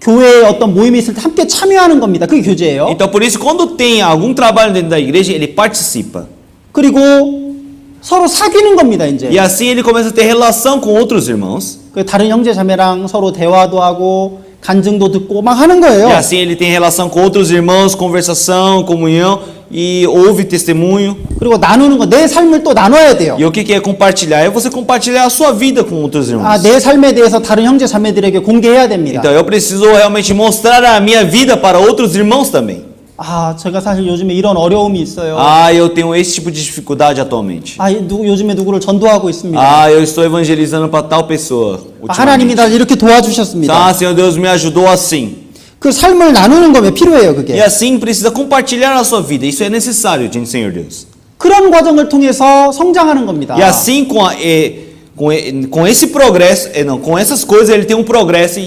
교회에 어떤 모임이 있을 때 함께 참여하는 겁니다. 그게 교제예요. Então por isso quando tem algum trabalho dentro da igreja, ele participa. 그리고 서로 사귀는 겁니다, 이제. E assim ele começa a ter relação com outros irmãos. 그 다른 형제 자매랑 서로 대화도 하고 간증도 듣고 막 하는 거예요. E assim ele tem relação com outros irmãos, conversação, comunhão e ouve testemunho. 그리고 나누는 거, 내 삶을 또 나눠야 돼요. E o que é compartilhar? É você compartilhar a sua vida com outros irmãos. 아, 내 삶에 대해서 다른 형제 자매들에게 공개해야 됩니다. Então eu preciso realmente mostrar a minha vida para outros irmãos também. 아, 제가 사실 요즘에 이런 어려움이 있어요. Eu tenho esse tipo de dificuldade atualmente. 요즘에 누구를 전도하고 있습니다. Eu estou evangelizando para tal pessoa. 하나님이 ultimamente. 날 이렇게 도와주셨습니다. Senhor Deus me ajudou assim. 그 삶을 나누는 거면 필요해요, E 그게. assim precisa compartilhar a sua vida. Isso é necessário diante do Senhor Deus. 그런 과정을 통해서 성장하는 겁니다. E assim com esse progresso, com essas coisas ele tem um progresso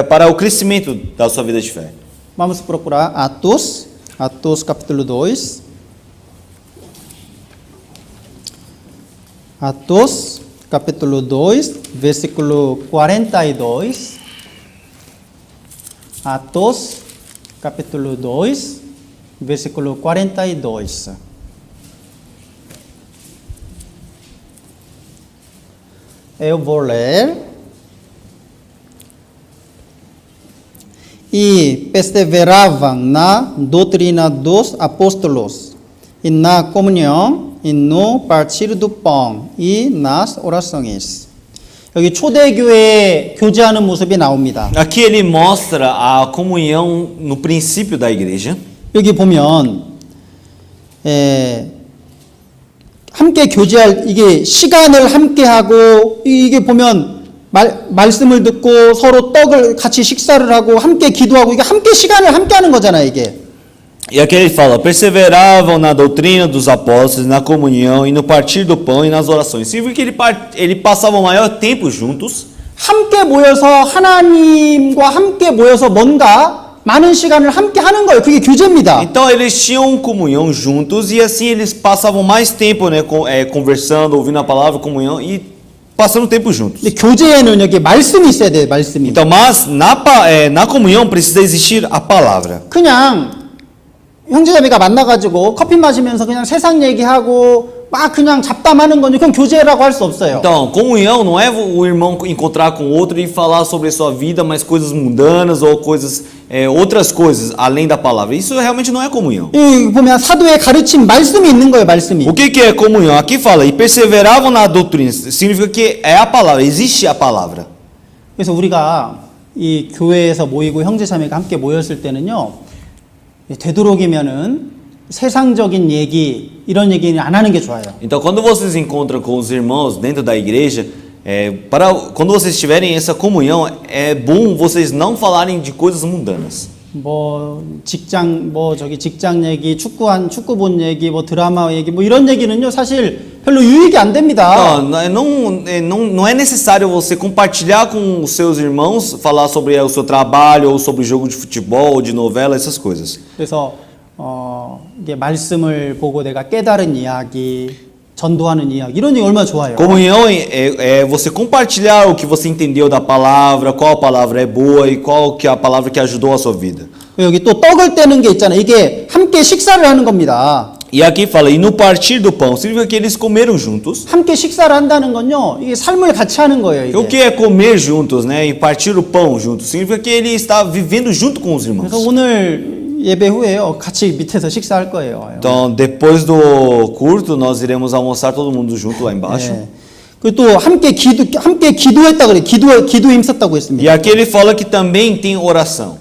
para o crescimento da sua vida de fé. Vamos procurar Atos capítulo 2. Atos capítulo 2, versículo 42. Atos capítulo 2, versículo 42. Eu vou ler. E perseveravam na doutrina dos apóstolos, e na comunhão, e no partir do pão, e nas orações. 여기 초대교회에 교제하는 모습이 나옵니다. Aqui ele mostra a comunhão no princípio da igreja. 여기 보면 함께 교제할 이게 시간을 함께 하고 이게 보면 말씀을 듣고 서로 떡을 같이 식사를 하고 함께 기도하고 이게 함께 시간을 함께 하는 거잖아요, 이게. E aqui ele fala: perseveravam na doutrina dos apóstolos, na comunhão e no partir do pão e nas orações. Significa que ele passava o maior tempo juntos. 함께 모여서 하나님과 함께 모여서 뭔가 많은 시간을 함께 하는 거예요. 그게 교제입니다. Então eles tinham comunhão juntos e assim eles passavam mais tempo, né, conversando, ouvindo a palavra, comunhão e passando tempo juntos. 근데 교제에는 여기 말씀이 있어야 돼요, 말씀이. Então, mas na comunhão precisa existir a palavra. 그냥 형제자매가 만나가지고 커피 마시면서 그냥 세상 얘기하고 막 그냥 잡담하는 건지 그건 교제라고 할 수 없어요. Então, comunhão não é o irmão encontrar com outro e falar sobre a sua vida, mas coisas mundanas ou coisas outras coisas além da palavra. Isso realmente não é comunhão. 이 보면 사도의 가르침 말씀이 있는 거예요, 말씀이. O que é comunhão? Aqui fala, e perseveravam na doutrina. Significa que é a palavra, existe a palavra. 그래서 우리가 이 교회에서 모이고 형제자매가 함께 모였을 때는요, 되도록이면은 세상적인 얘기 이런 얘기는 안 하는 게 좋아요. Então, quando vocês encontram com os irmãos dentro da igreja, quando vocês tiverem essa comunhão, é bom vocês não falarem de coisas mundanas. 뭐 직장 얘기, 축구 본 얘기, 뭐 드라마 얘기, 뭐 이런 얘기는요 사실 별로 유익이 안 됩니다. Não é necessário você compartilhar com os seus irmãos, falar sobre o seu trabalho ou sobre jogo de futebol ou de novela, essas coisas. 그래서 이게 말씀을 보고 내가 깨달은 이야기, 전도하는 이야기 이런 얘기 얼마나 좋아요. Comunhão é você compartilhar o que você entendeu da palavra, qual palavra é boa e qual que é a palavra que ajudou a sua vida. 여기 또 떡을 떼는 게 있잖아요. 이게 함께 식사를 하는 겁니다. E aqui fala, e no partir do pão, significa que eles comeram juntos. 함께 식사를 한다는 건요, 이게 삶을 같이 하는 거예요. O que é comer juntos, né? E partir o pão juntos, significa que ele está vivendo junto com os irmãos. 그래서 오늘 예배 후에요, 같이 밑에서 식사할 거예요. Então, depois do culto, nós iremos almoçar todo mundo junto lá embaixo. 네. 그리고 또 함께 기도했다 그래. 기도에 힘썼다고 E 했습니다. aqui ele fala que também tem oração.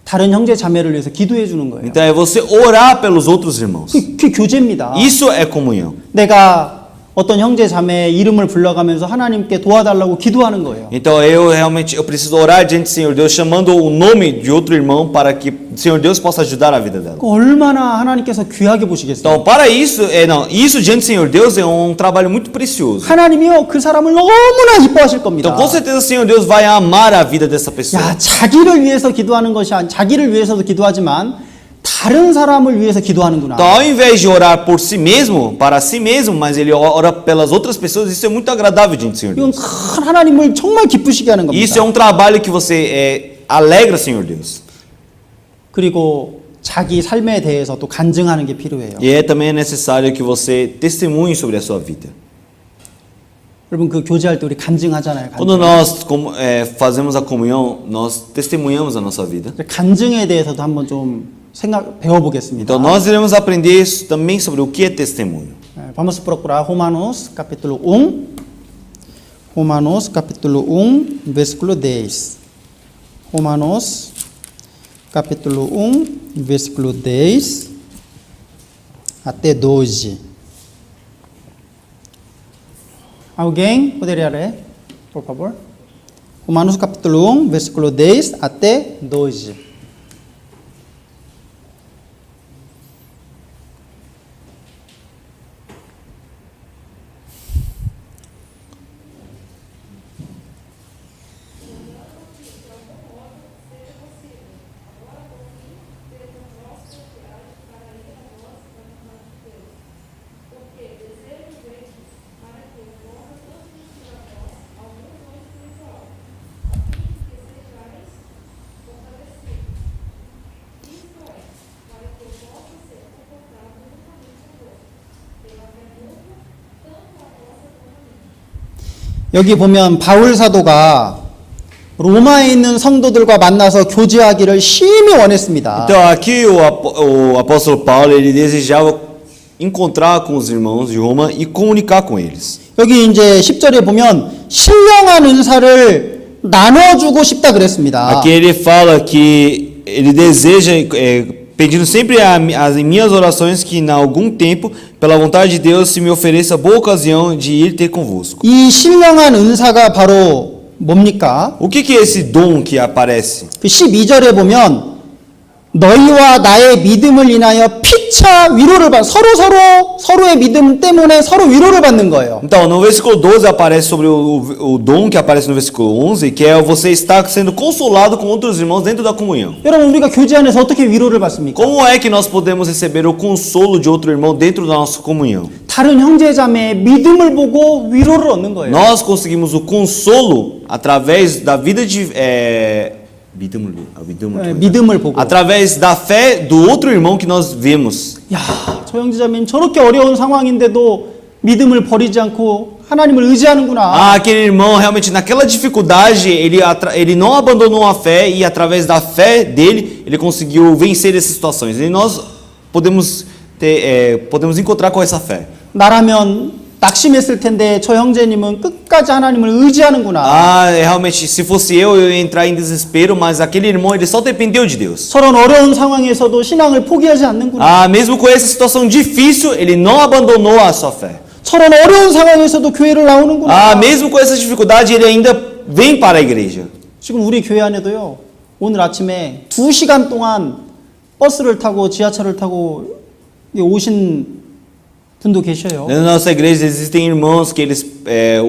다른 형제 자매를 위해서 기도해 주는 거예요. Então é você orar pelos outros irmãos. 그게 교제입니다. Isso é comunhão. 내가 어떤 형제 자매의 이름을 불러가면서 하나님께 도와달라고 기도하는 거예요. Então eu preciso orar diante do Senhor Deus, chamando o nome de outro irmão para que o Senhor Deus possa ajudar a vida dela. 얼마나 하나님께서 귀하게 보시겠어요. Então, para isso, isso diante do Senhor Deus é um trabalho muito precioso. 하나님이요 그 사람을 너무나 이뻐하실 겁니다. Então, com certeza o Senhor Deus vai amar a vida dessa pessoa. 야, 자기를 위해서 기도하는 것이 아니 자기를 위해서도 기도하지만 다른 사람을 위해서 기도하는구나. Então, ao invés de orar por si mesmo, para si mesmo, mas ele ora pelas outras pessoas, isso é muito agradável diante do Senhor 이건 Deus. 큰 하나님을 정말 기쁘시게 하는 겁니다. Isso é um trabalho que você alegra, Senhor Deus. 그리고 자기 삶에 대해서 또 간증하는 게 필요해요. E também é necessário que você testemunhe sobre a sua vida. 여러분 그 교제할 때 우리 간증하잖아요. Quando nós fazemos a comunhão, nós testemunhamos a nossa vida. 간증에 대해서도 한번 좀 배워보겠습니다. Então nós iremos aprender também sobre o que é testemunho. Vamos procurar Romanos capítulo 1. Romanos capítulo 1, versículo 10. Romanos capítulo 1, versículo 10 até 12. Alguém poderia ler, por favor? Romanos capítulo 1, versículo 10 até 12. 여기 보면 바울 사도가 로마에 있는 성도들과 만나서 교제하기를 심히 원했습니다. Então aqui o apóstolo Paulo ele desejava encontrar com os irmãos de Roma e comunicar com eles. 여기 이제 10절에 보면 신령한 은사를 나눠주고 싶다 그랬습니다. Aqui ele fala que ele deseja pedindo sempre as minhas orações que em algum tempo, pela vontade de Deus, se me ofereça boa ocasião de ir ter convosco. 이 신령한 은사가 바로 뭡니까? O que é esse dom que aparece? 그 12절에 보면 너희와 나의 믿음을 인하여 피차 위로를 받 서로의 믿음 때문에 서로 위로를 받는 거예요. Então, no versículo 12 aparece sobre o dom que aparece no versículo 11, que é você estar sendo consolado com outros irmãos dentro da comunhão. 여러분 우리가 교제 안에서 어떻게 위로를 받습니까? Como é que nós podemos receber o consolo de outro irmão dentro da nossa comunhão? 다른 형제자매의 믿음을 보고 위로를 얻는 거예요. Nós conseguimos o consolo através da vida de 믿음을 보고. através da fé do outro irmão que nós vemos. 야, 저 형제자매는 저렇게 어려운 상황인데도 믿음을 버리지 않고 하나님을 의지하는구나. Ah, aquele irmão realmente naquela dificuldade, ele não abandonou a fé e através da fé dele, ele conseguiu vencer essas situações. E nós podemos podemos encontrar com essa fé. 나라면 낙심했을 텐데 저 형제님은 끝까지 하나님을 의지하는구나. Ah, realmente, se fosse eu ia entrar em desespero, mas aquele irmão, ele só dependeu de Deus. 저런 어려운 상황에서도 신앙을 포기하지 않는구나. Ah, mesmo com essa situação difícil, ele não abandonou a sua fé. 저런 어려운 상황에서도 교회를 나오는구나. Ah, mesmo com essa dificuldade, ele ainda vem para a igreja. 지금 우리 교회 안에도요. 오늘 아침에 2시간 동안 버스를 타고 지하철을 타고 오신 분도 계셔요. Na nossa igreja existem irmãos que eles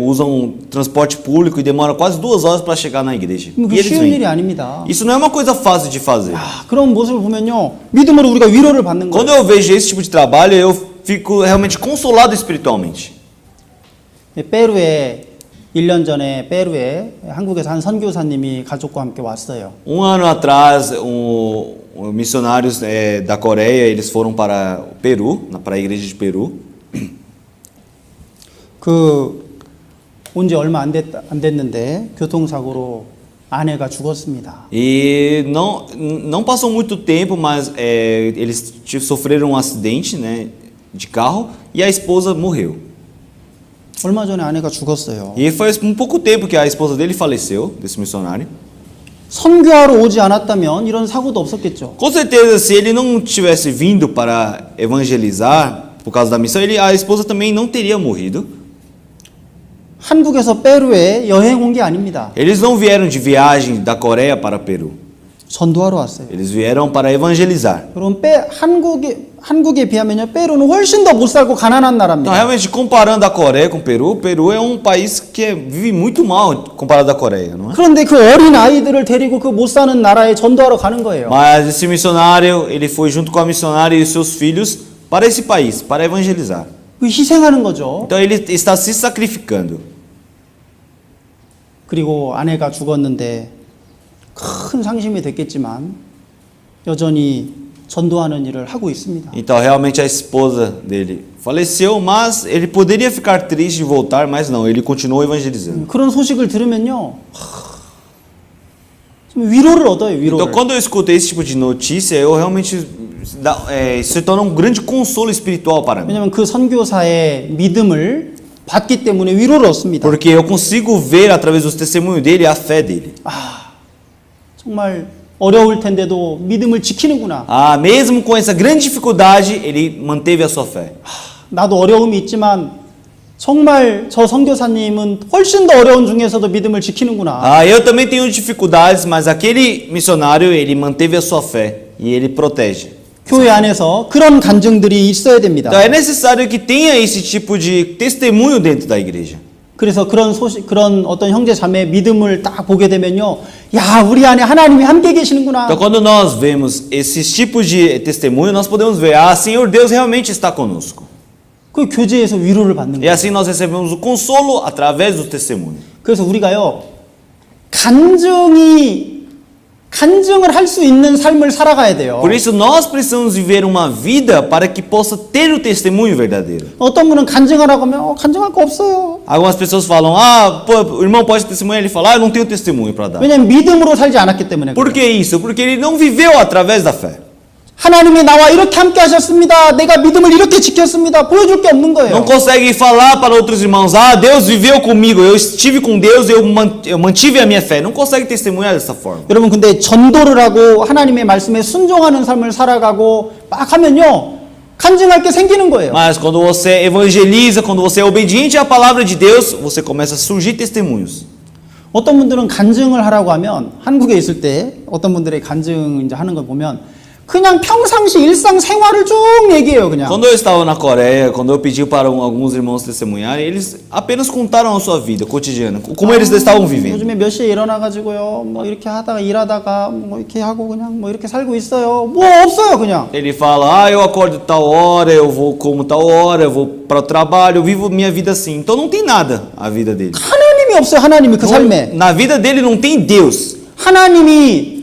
usam transporte público e demoram quase 2 horas para chegar na igreja. 그 E eles 쉬운 vêm. 일이 아닙니다. Isso não é uma coisa fácil de fazer. 그런 모습을 보면요. 믿음으로 우리가 위로를 받는 Quando 거예요. eu vejo esse tipo de trabalho, eu fico realmente consolado espiritualmente. 페루에 1년 전에 페루에 한국에서 한 선교사님이 가족과 함께 왔어요. Ano atrás, missionários da Coreia, eles foram para o Peru, para a igreja de Peru. 온 지 얼마 안 됐는데 교통사고로 아내가 죽었습니다. E não passou muito tempo, mas eles sofreram um acidente, né, de carro e a esposa morreu. 얼마 전에 아내가 죽었어요. E foi um pouco tempo que a esposa dele faleceu, desse missionário. 선교하러 오지 않았다면 이런 사고도 없었겠죠. Com certeza, se ele não tivesse vindo para evangelizar por causa da missão, a esposa também não teria morrido. 한국에서 페루에 여행 온 게 아닙니다. Eles não vieram de viagem da Coreia para Peru. 전도하러 왔어요. Eles vieram para evangelizar. 여러분 한국에 비하면요 페루는 훨씬 더 못 살고 가난한 Então, 나라입니다. realmente, comparando a Coreia com o Peru é um país que vive muito mal comparado à Coreia, não é? 그런데 그 어린 아이들을 데리고 그 못 사는 나라에 전도하러 가는 거예요. Mas esse missionário, ele foi junto com a missionária e os seus filhos para esse país, para evangelizar. 그 희생하는 거죠. Então, ele está se sacrificando. 그리고 아내가 죽었는데 큰 상심이 됐겠지만 여전히 전도하는 일을 하고 있습니다. Então, realmente, a esposa dele faleceu, mas ele poderia ficar triste e voltar, mas não, ele continuou evangelizando. 그런 소식을 들으면요, 좀 위로를 얻어요. Então, 위로를. quando eu escuto esse tipo de notícia, eu realmente se torna um grande consolo espiritual para mim. 왜냐하면 그 선교사의 믿음을 받기 때문에 위로를 얻습니다. Porque eu consigo ver através dos testemunhos dele a fé dele. 정말 어려울 텐데도 믿음을 지키는구나. Ah, mesmo com essa grande dificuldade, ele manteve a sua fé. 나도 어려움이 있지만 정말 저 선교사님은 훨씬 더 어려운 중에서도 믿음을 지키는구나. Ah, eu também tenho dificuldades, mas aquele missionário, ele manteve a sua fé e ele protege. 교회 안에서 그런 간증들이 있어야 됩니다. Então é necessário que tenha esse tipo de testemunho dentro da igreja. 그래서 그런 어떤 형제 자매의 믿음을 딱 보게 되면요, 야, 우리 안에 하나님이 함께 계시는구나. Então quando nós vemos esses tipos de testemunho, nós podemos ver, Senhor Deus realmente está conosco. 그 교제에서 위로를 받는 E 거예요. assim nós recebemos o consolo através do testemunho. 그래서 우리가요, 간증을 할 수 있는 삶을 살아가야 돼요. Por isso nós precisamos viver uma vida para que possa ter o testemunho verdadeiro. 어떤 분은 간증하라고 하면 간증할 거 없어요. Algumas pessoas falam, pô, o irmão pode testemunhar, ele fala, eu não tenho testemunho para dar. 왜냐하면 믿음으로 살지 않았기 때문에. Por que isso? Porque ele não viveu através da fé. 하나님이 나와 이렇게 함께 하셨습니다. 내가 믿음을 이렇게 지켰습니다. 보여줄 게 없는 거예요. Não consegue falar para outros irmãos, Deus viveu comigo, eu estive com Deus, eu mantive a minha fé. Não consegue testemunhar dessa forma. 여러분 근데 전도를 하고 하나님의 말씀에 순종하는 삶을 살아가고 막 하면요, 간증할 게 생기는 거예요. Mas quando você evangeliza, quando você é obediente à palavra de Deus, você começa a surgir testemunhos. 어떤 분들은 간증을 하라고 하면 한국에 있을 때 어떤 분들의 간증 이제 하는 걸 보면 그냥 평상시 일상 생활을 쭉 얘기해요, 그냥. Quando eu estava na Coreia, quando eu pedi para alguns irmãos testemunharem, eles apenas contaram a sua vida cotidiana, como eles estavam vivendo. 요즘에 몇 시에 일어나가지고요, 뭐 이렇게 하다가 일하다가 뭐 이렇게 하고 그냥 뭐 이렇게 살고 있어요. 뭐 없어요, 그냥. Ele fala, eu acordo tal hora, eu vou como tal hora, eu vou para o trabalho, eu vivo minha vida assim. Então não tem nada a vida dele. 하나님이 없어요, 하나님이 그 삶에. Na vida dele não tem Deus. 하나님이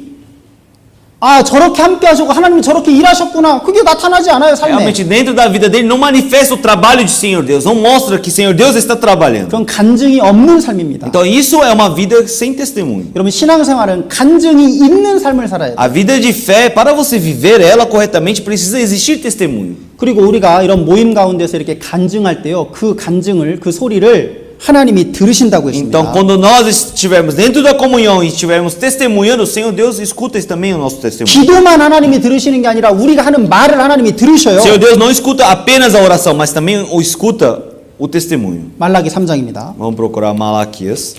아, 저렇게 함께 하시고 하나님이 저렇게 일하셨구나. 그게 나타나지 않아요, 삶에. Realmente dentro da vida dele não manifesta o trabalho de Senhor Deus, não mostra que Senhor Deus está trabalhando. 그건 간증이 없는 삶입니다. Então isso é uma vida sem testemunho. 여러분, 신앙생활은 간증이 있는 삶을 살아야 돼요. A vida de fé, para você viver ela corretamente, precisa existir testemunho. 그리고 우리가 이런 모임 가운데서 이렇게 간증할 때요, 그 간증을, 그 소리를 하나님이 들으신다고 했습니다. Então, quando nós estivermos dentro da comunhão e estivermos testemunhando, o Senhor Deus escuta também o nosso testemunho. 기도만 하나님이 들으시는 게 아니라 우리가 하는 말을 하나님이 들으셔요. Senhor Deus não escuta apenas a oração, mas também o escuta o testemunho. 말라기 3장입니다. Vamos procurar Malaquias,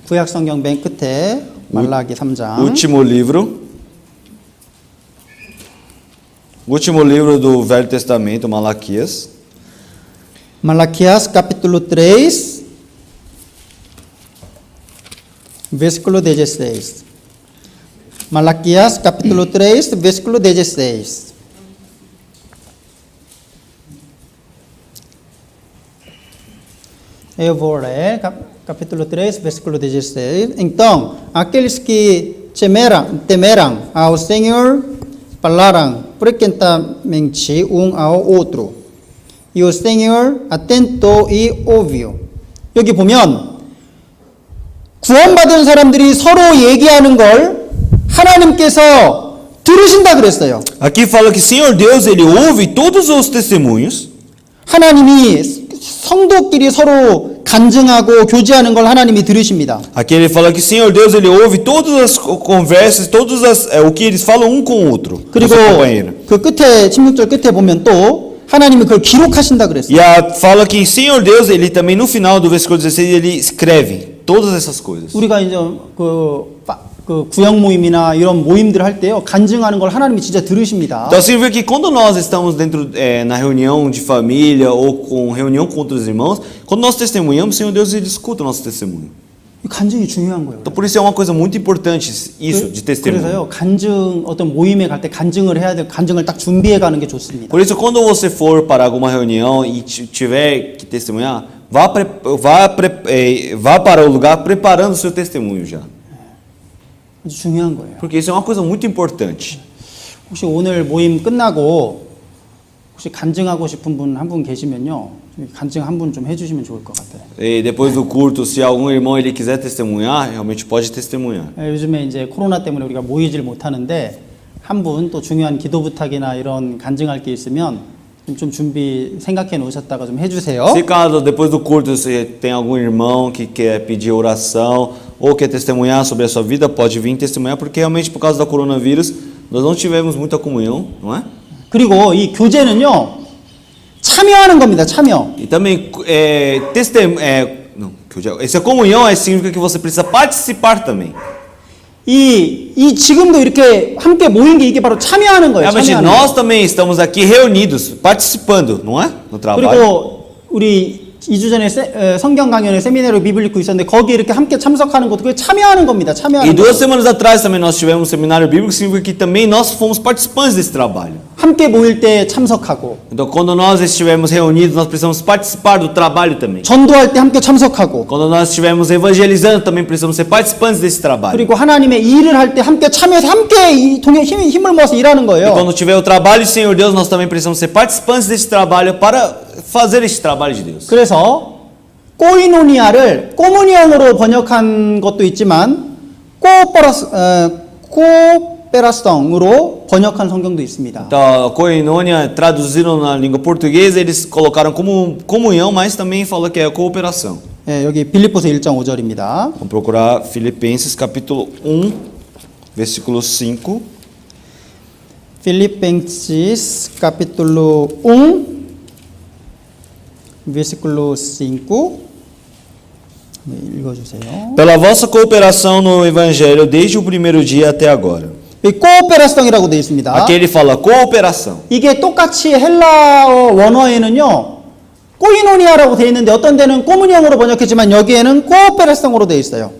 구약 성경 맨 끝에 말라기 3장. último livro do Velho Testamento, Malaquias. Malaquias capítulo 3, versículo 16. Malaquias capítulo 3, versículo 16. Eu vou ler, capítulo 3, versículo 16. Então, aqueles que temeram ao Senhor falaram frequentemente um ao outro. E o Senhor atentou e ouviu. 여기 보면 구원받은 사람들이 서로 얘기하는 걸 하나님께서 들으신다 그랬어요. Aqui fala que Senhor Deus, ele ouve todos os testemunhos. 하나님이 성도끼리 서로 간증하고 교제하는 걸 하나님이 들으십니다. Aqui ele fala que Senhor Deus, ele ouve todas as conversas, o que eles falam um com o outro. 그리고 seu companheiro. 그 끝에 16절 끝에 보면 또 하나님이 그걸 기록하신다 그랬어요. E fala que Senhor Deus, ele também no final do versículo 16, ele escreve todas essas coisas. 우리가 이제 그 구역 모임이나 이런 모임들 할 때요, 간증하는 걸 하나님이 진짜 들으십니다. Então significa que quando nós estamos dentro na reunião de família ou com reunião com outros irmãos, quando nós testemunhamos, Senhor Deus, ele escuta o nosso testemunho. 이 간증이 중요한 거예요. Então por isso é uma coisa muito importante isso de testemunho. 그래서요, 간증 어떤 모임에 갈 때 간증을 해야 돼. 간증을 딱 준비해 가는 게 좋습니다. Por isso quando você for para alguma reunião e tiver que testemunhar, vá para o lugar preparando o seu testemunho já. 아주 중요한 거예요. Porque isso é uma coisa muito importante. 혹시 오늘 모임 끝나고 혹시 간증하고 싶은 분 한 분 계시면요, 간증 한 분 좀 해주시면 좋을 것 같아요. E depois do culto, se algum irmão ele quiser testemunhar, realmente pode testemunhar. 요즘에 이제 코로나 때문에 우리가 모이질 못하는데 한 분 또 중요한 기도 부탁이나 이런 간증할 게 있으면 좀 준비 생각해 놓으셨다가 좀 해주세요. Se caso depois do culto você tem algum irmão que quer pedir oração ou quer testemunhar sobre a sua vida, pode vir testemunhar, porque realmente por causa da coronavírus nós não tivemos muita comunhão, não é? 그리고 이 교제는요, 참여하는 겁니다. 참여. E também essa comunhão significa que você precisa participar também. 이 지금도 이렇게 함께 모인 게 이게 바로 참여하는 거예요. Realmente 참여하는 nós 거. também estamos aqui reunidos, participando, não é? No trabalho. 그리고 우리 2주 전에 성경 강연회 세미나로 비블리코 있었는데 거기 이렇게 함께 참석하는 것도 그게 참여하는 겁니다. E 참여하는 2 거. semanas atrás também nós tivemos um seminário bíblico, significa que também nós fomos participantes desse trabalho. 함께 모일 때 참석하고, Então, quando nós estivermos reunidos, nós precisamos participar do trabalho também. 전도할 때 함께 참석하고, Quando nós estivermos evangelizando, também precisamos ser participantes desse trabalho. 그리고 하나님의 일을 할 때 함께 참여해서 함께 힘을 모아서 일하는 E 거예요. quando tiver o trabalho do Senhor Deus, nós também precisamos ser participantes desse trabalho para fazer este trabalho de Deus. 그래서 꼬이노니아를 꼬무니언으로 번역한 것도 있지만 코페라성으로 번역한 성경도 있습니다. Então, koinonia, traduziram na língua portuguesa, eles colocaram como comunhão, mas também fala que é cooperação. 예, 여기 빌립보서 1장 5절입니다. Vamos procurar Filipenses capítulo 1, versículo 5. Filipenses capítulo 1, versículo 5. 네, 읽어주세요. Pela vossa cooperação no evangelho desde o primeiro dia até agora. 이 코페라성이라고 되어 있습니다. Aqui ele fala cooperação. 이게 똑같이 헬라어 원어에는요, 꼬이노니아라고 되어 있는데 어떤 데는 꼬무니언으로 번역했지만 여기에는 코페라성으로 되어 있어요.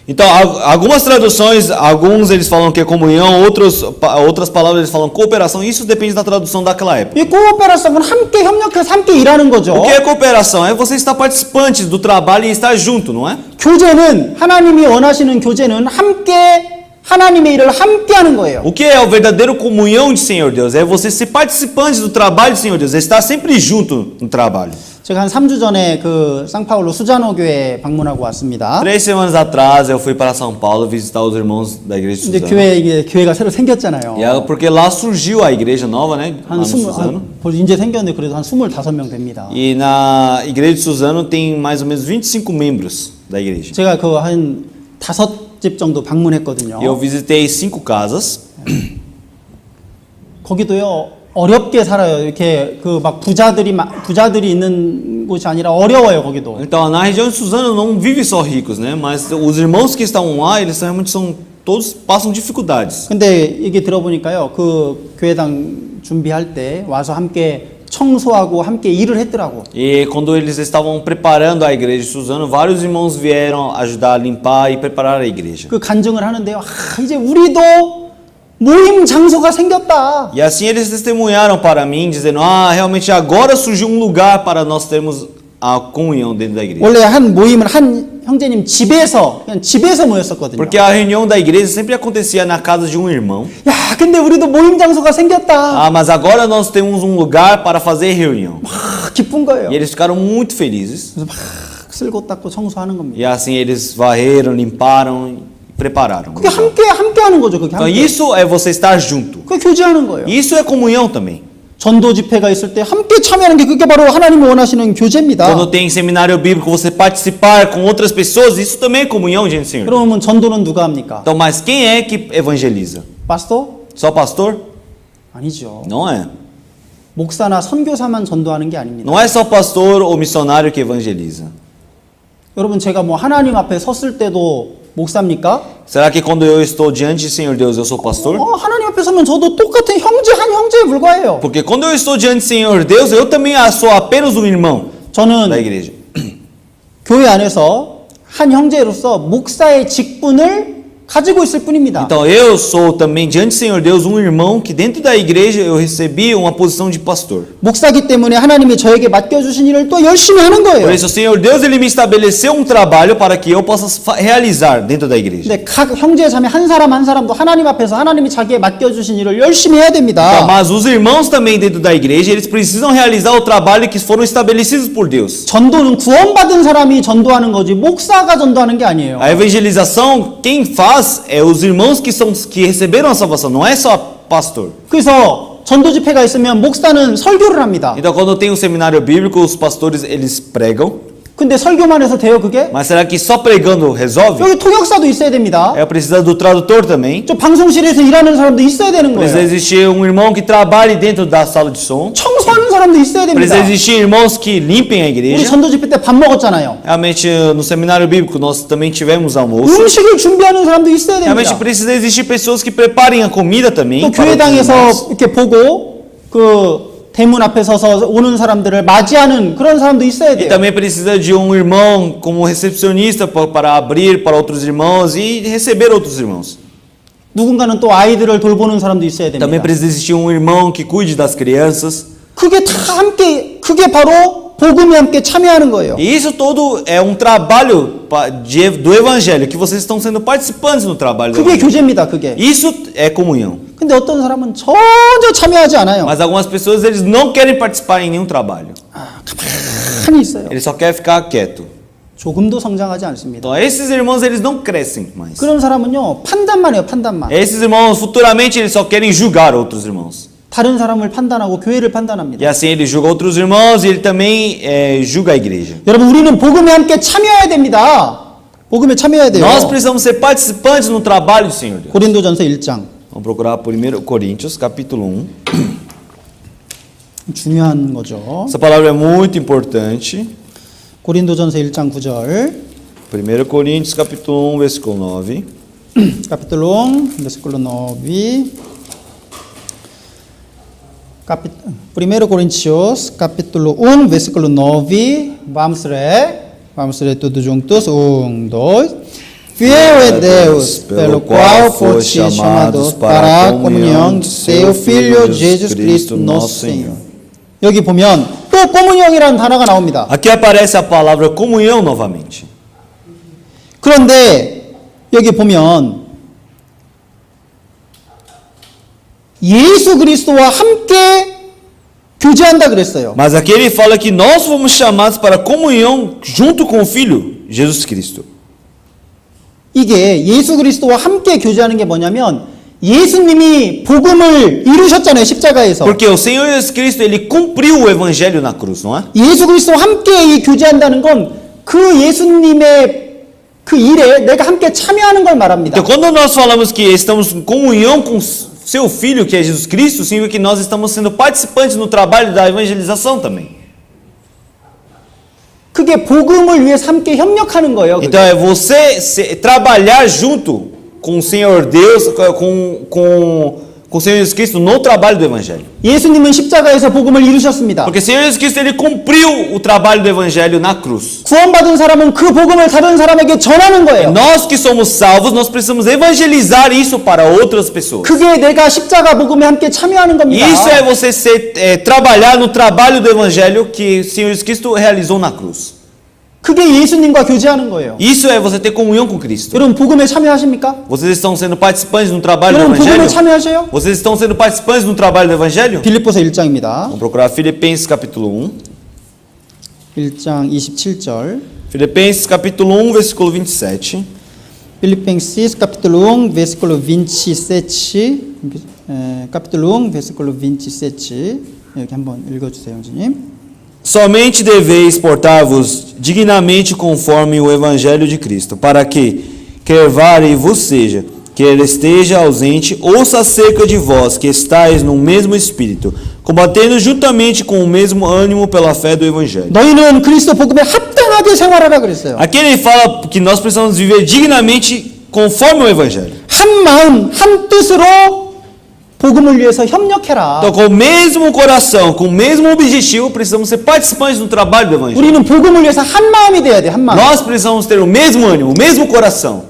Então, algumas traduções, alguns eles falam que é comunhão, outras palavras eles falam cooperação. Isso depende da tradução daquela época. 이 코페라성은 함께 협력해서 함께 일하는 거죠. O que é cooperação? É você estar participante do trabalho e estar junto, não é? 교제는 하나님이 원하시는 교제는 함께 하나님의 일을 함께 하는 거예요. O que é a verdadeira comunhão de Senhor Deus? É você ser participante do trabalho do Senhor Deus, é estar sempre junto no trabalho. 제가 한 3주 전에 그 상파울로 수자노 교회 방문하고 왔습니다. 3 semanas atrás eu fui para São Paulo visitar os irmãos da igreja de 이제 Suzano. 교회가 새로 생겼잖아요. Porque lá surgiu a igreja nova, né? Lá 한 no 20, Suzano. 이제 생겼는데 그래도 한 25명 됩니다. E na igreja de Suzano tem mais ou menos 25 membros da igreja. 제가 그 한 5집 정도 방문했거든요. Eu visitei 5 casas. 거기도요 어렵게 살아요. 이렇게 그 막 부자들이 있는 곳이 아니라 어려워요 거기도. Então, na região de Suzano não vive só ricos, né? Mas os irmãos que estão lá, eles realmente todos passam dificuldades. 근데 얘기 들어보니까요 그 교회당 준비할 때 와서 함께 청소하고 함께 일을 했더라고. E quando eles estavam preparando a igreja de Suzano, vários irmãos vieram ajudar a limpar e preparar a igreja. 그 간증을 하는데요. 이제 우리도 모임 장소가 생겼다. E assim eles testemunharam para mim, dizendo: realmente agora surgiu um lugar para nós termos a comunhão dentro da igreja. 원래 한 모임은 한 형제님 그냥 집에서 모였었거든요. Porque a reunião da igreja sempre acontecia na casa de um irmão. 야, 근데 우리도 모임 장소가 생겼다. Mas agora nós temos um lugar para fazer reunião. 막 기쁜 거예요. E eles ficaram muito felizes. 그래서 막 쓸고 닦고 청소하는 겁니다. E assim eles varreram, limparam e prepararam. 그게 함께 하는 거죠. 그게 Então 함께. isso é você estar junto. 그게 교제하는 거예요. Isso é comunhão também. 전도 집회가 있을 때 함께 참여하는 게 그게 바로 하나님이 원하시는 교제입니다. Quando tem seminário bíblico, você participar com outras pessoas, isso também é comunhão diante do Senhor. 그러면 전도는 누가 합니까? Então, mas quem é que evangeliza? 파스토? Só pastor? 아니죠. Não é. 목사나 선교사만 전도하는 게 아닙니다. Não é só pastor ou missionário que evangeliza. 여러분 제가 뭐 하나님 앞에 섰을 때도 목사입니까? Será que quando eu estou diante do Senhor Deus, eu sou pastor? 하나님 앞에 서면 저도 똑같은 한 형제에 불과해요. Porque quando eu estou diante do Senhor Deus, eu também sou apenas um irmão 저는 da igreja. 교회 안에서 한 형제로서 목사의 직분을 가지고 있을 뿐입니다. Então eu sou também diante do Senhor Deus um irmão que dentro da igreja eu recebi uma posição de pastor. 목사기 때문에 하나님이 저에게 맡겨주신 일을 또 열심히 하는 Por 거예요. isso o Senhor Deus ele me estabeleceu um trabalho para que eu possa realizar dentro da igreja. 근데 각 형제 자매 한 사람도 하나님 앞에서 하나님이 자기에 맡겨주신 일을 열심히 해야 Então, 됩니다. mas os irmãos também dentro da igreja eles precisam realizar o trabalho que foram estabelecidos por Deus. 전도는 구원받은 사람이 전도하는 거지 목사가 전도하는 게 아니에요. A evangelização quem faz é os irmãos que receberam a salvação, não é só pastor. 그래서 전도 집회가 있으면 목사는 설교를 합니다. Então quando tem um seminário bíblico, os pastores eles pregam. 근데 설교만 해서 돼요 그게? Mas será que só pregando resolve? 여기 통역사도 있어야 됩니다. Precisa do tradutor também. 저 방송실에서 일하는 사람도 있어야 되는 Precisa 거예요. existir um irmão que trabalhe dentro da sala de som. 청소하는 사람도 있어야 됩니다. Precisa existir irmãos que limpem a 우리 igreja. 전도 집회 때 밥 먹었잖아요. Realmente no seminário bíblico nós também tivemos almoço. 음식을 준비하는 사람도 있어야 Realmente 됩니다. precisa existir pessoas que preparem a comida também. 또 para outros irmãos. 교회당에서 이렇게 보고 그 대문 앞에 서서 오는 사람들을 맞이하는 그런 사람도 있어야 E 돼요. também precisa de um irmão como recepcionista para abrir para outros irmãos e receber outros irmãos. 누군가는 또 아이들을 돌보는 사람도 있어야 됩니다. Também precisa existir um irmão que cuide das crianças. 그게 다 함께 그게 바로 복음에 함께 참여하는 거예요. E isso todo é um trabalho do evangelho, que vocês estão sendo participantes no trabalho do 그게 evangelho. 교제입니다. 그게. Isso é comunhão. 근데 어떤 사람은 전혀 참여하지 않아요. Mas algumas pessoas eles não querem participar em nenhum trabalho. 가만히 있어요. Eles só querem ficar quieto. 조금도 성장하지 않습니다. Então esses irmãos eles não crescem mais. 그런 사람은요 판단만 해요. 판단만. Esses irmãos futuramente eles só querem julgar outros irmãos. 다른 사람을 판단하고 교회를 E 판단합니다. assim ele julga outros irmãos e ele também julga a igreja. 여러분 우리는 복음에 함께 참여해야 됩니다. 복음에 참여해야 돼요. Nós precisamos ser participantes no trabalho do Senhor Deus. 고린도전서 1장. Vamos procurar 1 Coríntios, capítulo 1. 중요한 거죠. Essa palavra é muito importante. 고린도전서 1장 9절. 1 Coríntios, capítulo 1, versículo 9. Capítulo 1, versículo 9. 1 Coríntios, capítulo 1, versículo 9. Vamos ler tudo juntos. 1, 2. Fiel é Deus, pelo qual fostes chamados para a comunhão de seu Filho Jesus Cristo, nosso Senhor. 여기 보면 또 꼬문형이라는 단어가 나옵니다. Aqui aparece a palavra comunhão novamente. 그런데 여기 보면 예수 그리스도와 함께 교제한다 그랬어요. Mas aqui ele fala que nós fomos chamados para a comunhão junto com o Filho, Jesus Cristo. 이게 예수 그리스도와 함께 교제하는 게 뭐냐면 예수님이 복음을 이루셨잖아요, 십자가에서. Porque o Senhor Jesus Cristo, ele cumpriu o evangelho na cruz, não é? 예수 그리스도와 함께 이 교제한다는 건 그 예수님의 그 일에 내가 함께 참여하는 걸 말합니다. Então, quando nós falamos que estamos em comunhão com seu Filho, que é Jesus Cristo, significa que nós estamos sendo participantes no trabalho da evangelização também. 그게 복음을 위해서 함께 협력하는 거예요. Então, é você trabalhar junto com o Senhor Deus, com o Senhor Jesus Cristo no trabalho do evangelho. 예수님은 십자가에서 복음을 이루셨습니다. Porque o Senhor Jesus Cristo, ele cumpriu o trabalho do evangelho na cruz. 구원받은 사람은 그 복음을 다른 사람에게 전하는 거예요. Nós que somos salvos, nós precisamos evangelizar isso para outras pessoas. 그게 내가 십자가 복음에 함께 참여하는 겁니다. Isso é você trabalhar no trabalho do evangelho que o Senhor Jesus Cristo realizou na cruz. 그게 예수님과 교제하는 거예요. Isso é você ter comunhão com Cristo. 여러분 복음에 참여하십니까? Vocês estão sendo participantes no trabalho do 여러분 복음에 evangelho? 참여하세요? Vocês estão sendo participantes no trabalho do evangelho? 빌립보서 1장입니다. Vamos procurar Filipenses capítulo 1. 1장 27절. Filipenses capítulo 1, versículo 27. Filipenses capítulo 1, versículo 27. capítulo 1, versículo 27. 여기 한번 읽어주세요, 형제님. Somente deveis portar-vos dignamente conforme o evangelho de Cristo, para que, quer vare vos seja, quer esteja ausente, ouça acerca de vós, que estáis no mesmo espírito, combatendo juntamente com o mesmo ânimo pela fé do evangelho. 너희는 그리스도 복음에 합당하게 생활하라 그랬어요. Aqui ele fala que nós precisamos viver dignamente conforme o evangelho. 한 마음, 한 뜻으로 복음을 위해서 협력해라. Então, com o mesmo coração, com o mesmo objetivo, precisamos ser participantes do trabalho do evangelho. 우리는 복음을 위해서 한 마음이 돼야 돼, 한 마음. Nós precisamos ter o mesmo ânimo, o mesmo coração.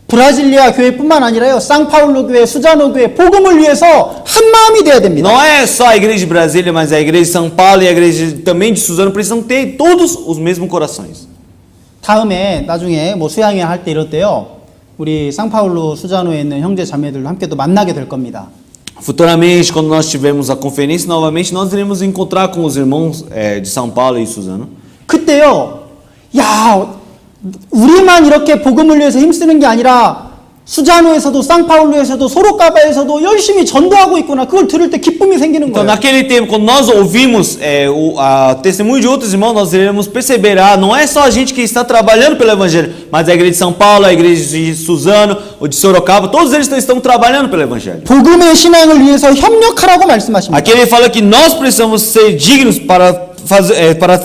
브라질리아 교회뿐만 아니라요, 상파울루 교회, 수자노 교회 복음을 위해서 한 마음이 돼야 됩니다. Não é só a igreja de Brasília, mas a igreja de São Paulo e a igreja também de Suzano precisam ter todos os mesmos corações. 다음에 나중에 뭐 수양회 할 때 이럴 때요, 우리 상파울루 수자노에 있는 형제 자매들도 함께 또 만나게 될 겁니다. Futuramente, quando nós tivermos a conferência novamente, nós iremos encontrar com os irmãos de São Paulo e Suzano. 그때요, 야, 우리만 이렇게 복음을 위해서 힘쓰는 게 아니라 수자노에서도 상파울루에서도 소로카바에서도 열심히 전도하고 있구나. 그걸 들을 때 기쁨이 생기는 Então, 거예요. naquele tempo, quando nós ouvimos o testemunho de outros irmãos, nós iremos perceber, não é só a gente que está trabalhando pelo Evangelho, mas a igreja de São Paulo, a igreja de Suzano, ou de Sorocaba, todos eles estão trabalhando pelo Evangelho. 복음의 신앙을 위해서 협력하라고 말씀하십니다. Aqui ele fala que nós precisamos ser dignos para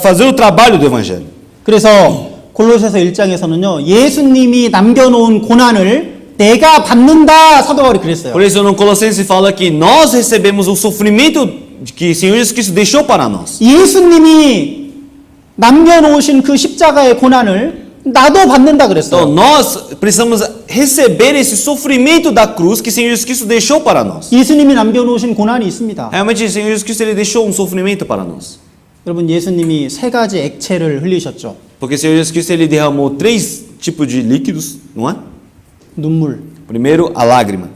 fazer o trabalho do Evangelho. 그래서 골로새서 1장에서는요, 예수님이 남겨놓은 고난을 내가 받는다, 사도 바울이 그랬어요. Por isso, no Colossenses fala que nós recebemos o sofrimento que o Senhor Jesus Cristo deixou para nós. 예수님이 남겨놓으신 그 십자가의 고난을 나도 받는다 Então, 그랬어요. nós precisamos receber esse sofrimento da cruz que o Senhor Jesus Cristo deixou para nós. 예수님이 남겨놓으신 고난이 있습니다. Realmente, o Senhor Jesus Cristo ele deixou um sofrimento para nós. 여러분, 예수님이 세 가지 액체를 흘리셨죠. Porque o Senhor Jesus Cristo ele derramou 3 tipos de líquidos, não é? 눈물, Primeiro, a lágrima.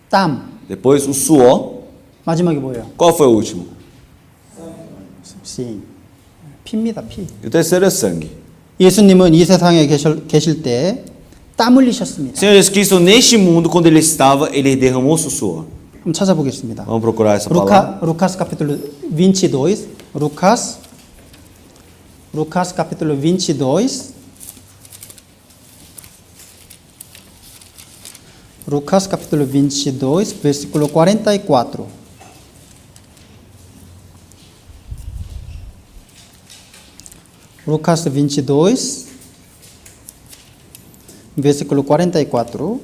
땀, Depois, o suor. 마지막에 뭐예요? Qual foi o último? 씨, 피입니다, 피. E o terceiro é sangue. 예수님은 이 세상에 계실 때 땀 흘리셨습니다. O Senhor Jesus Cristo, neste mundo, quando ele estava, ele derramou seu suor. 한번 찾아보겠습니다. Vamos procurar essa palavra. Lucas capítulo 22, Lucas capítulo 22, Lucas capítulo 22, versículo 44. Lucas 22, versículo 44.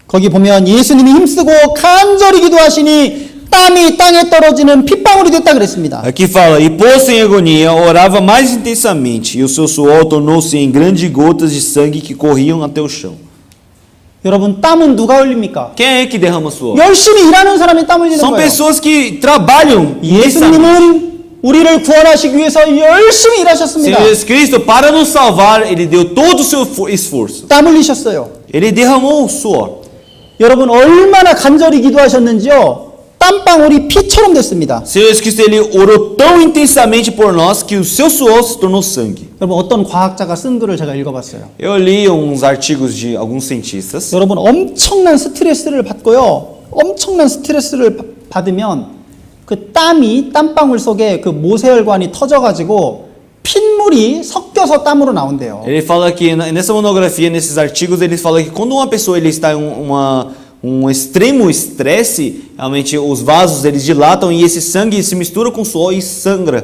거기 보면 예수님이 힘쓰고 간절히 기도하시니 땀이 땅에 떨어지는 핏방울이 됐다 그랬습니다. Aqui fala, e pôs-se em agonia, orava mais intensamente, e o seu suor tornou-se em grandes gotas de sangue que corriam até o chão. 여러분, 땀은 누가 흘립니까? Quem é que derrama suor? 열심히 일하는 사람이 땀 흘리는 São 거예요. pessoas que trabalham. 예수님은 우리를 구원하시기 위해서 열심히 Senhor 일하셨습니다. Jesus Cristo, para nos salvar, ele deu todo o seu esforço. 땀 흘리셨어요. Ele derramou o suor. 여러분 얼마나 간절히 기도하셨는지요. 땀방울이 피처럼 됐습니다. Senhor Jesus Cristo, ele orou tão intensamente por nós que o seu suor se tornou sangue. 여러분 어떤 과학자가 쓴 글을 제가 읽어봤어요. Eu li uns artigos de alguns cientistas. 여러분 엄청난 스트레스를 받고요. 엄청난 스트레스를 받으면 그 땀방울 속에 그 모세혈관이 터져가지고 핏물이 섞여서 땀으로 나온대요. Ele fala que nessa monografia, nesses artigos, ele fala que quando uma pessoa ele está em um extremo estresse, realmente os vasos eles dilatam e esse sangue se mistura com suor e sangra.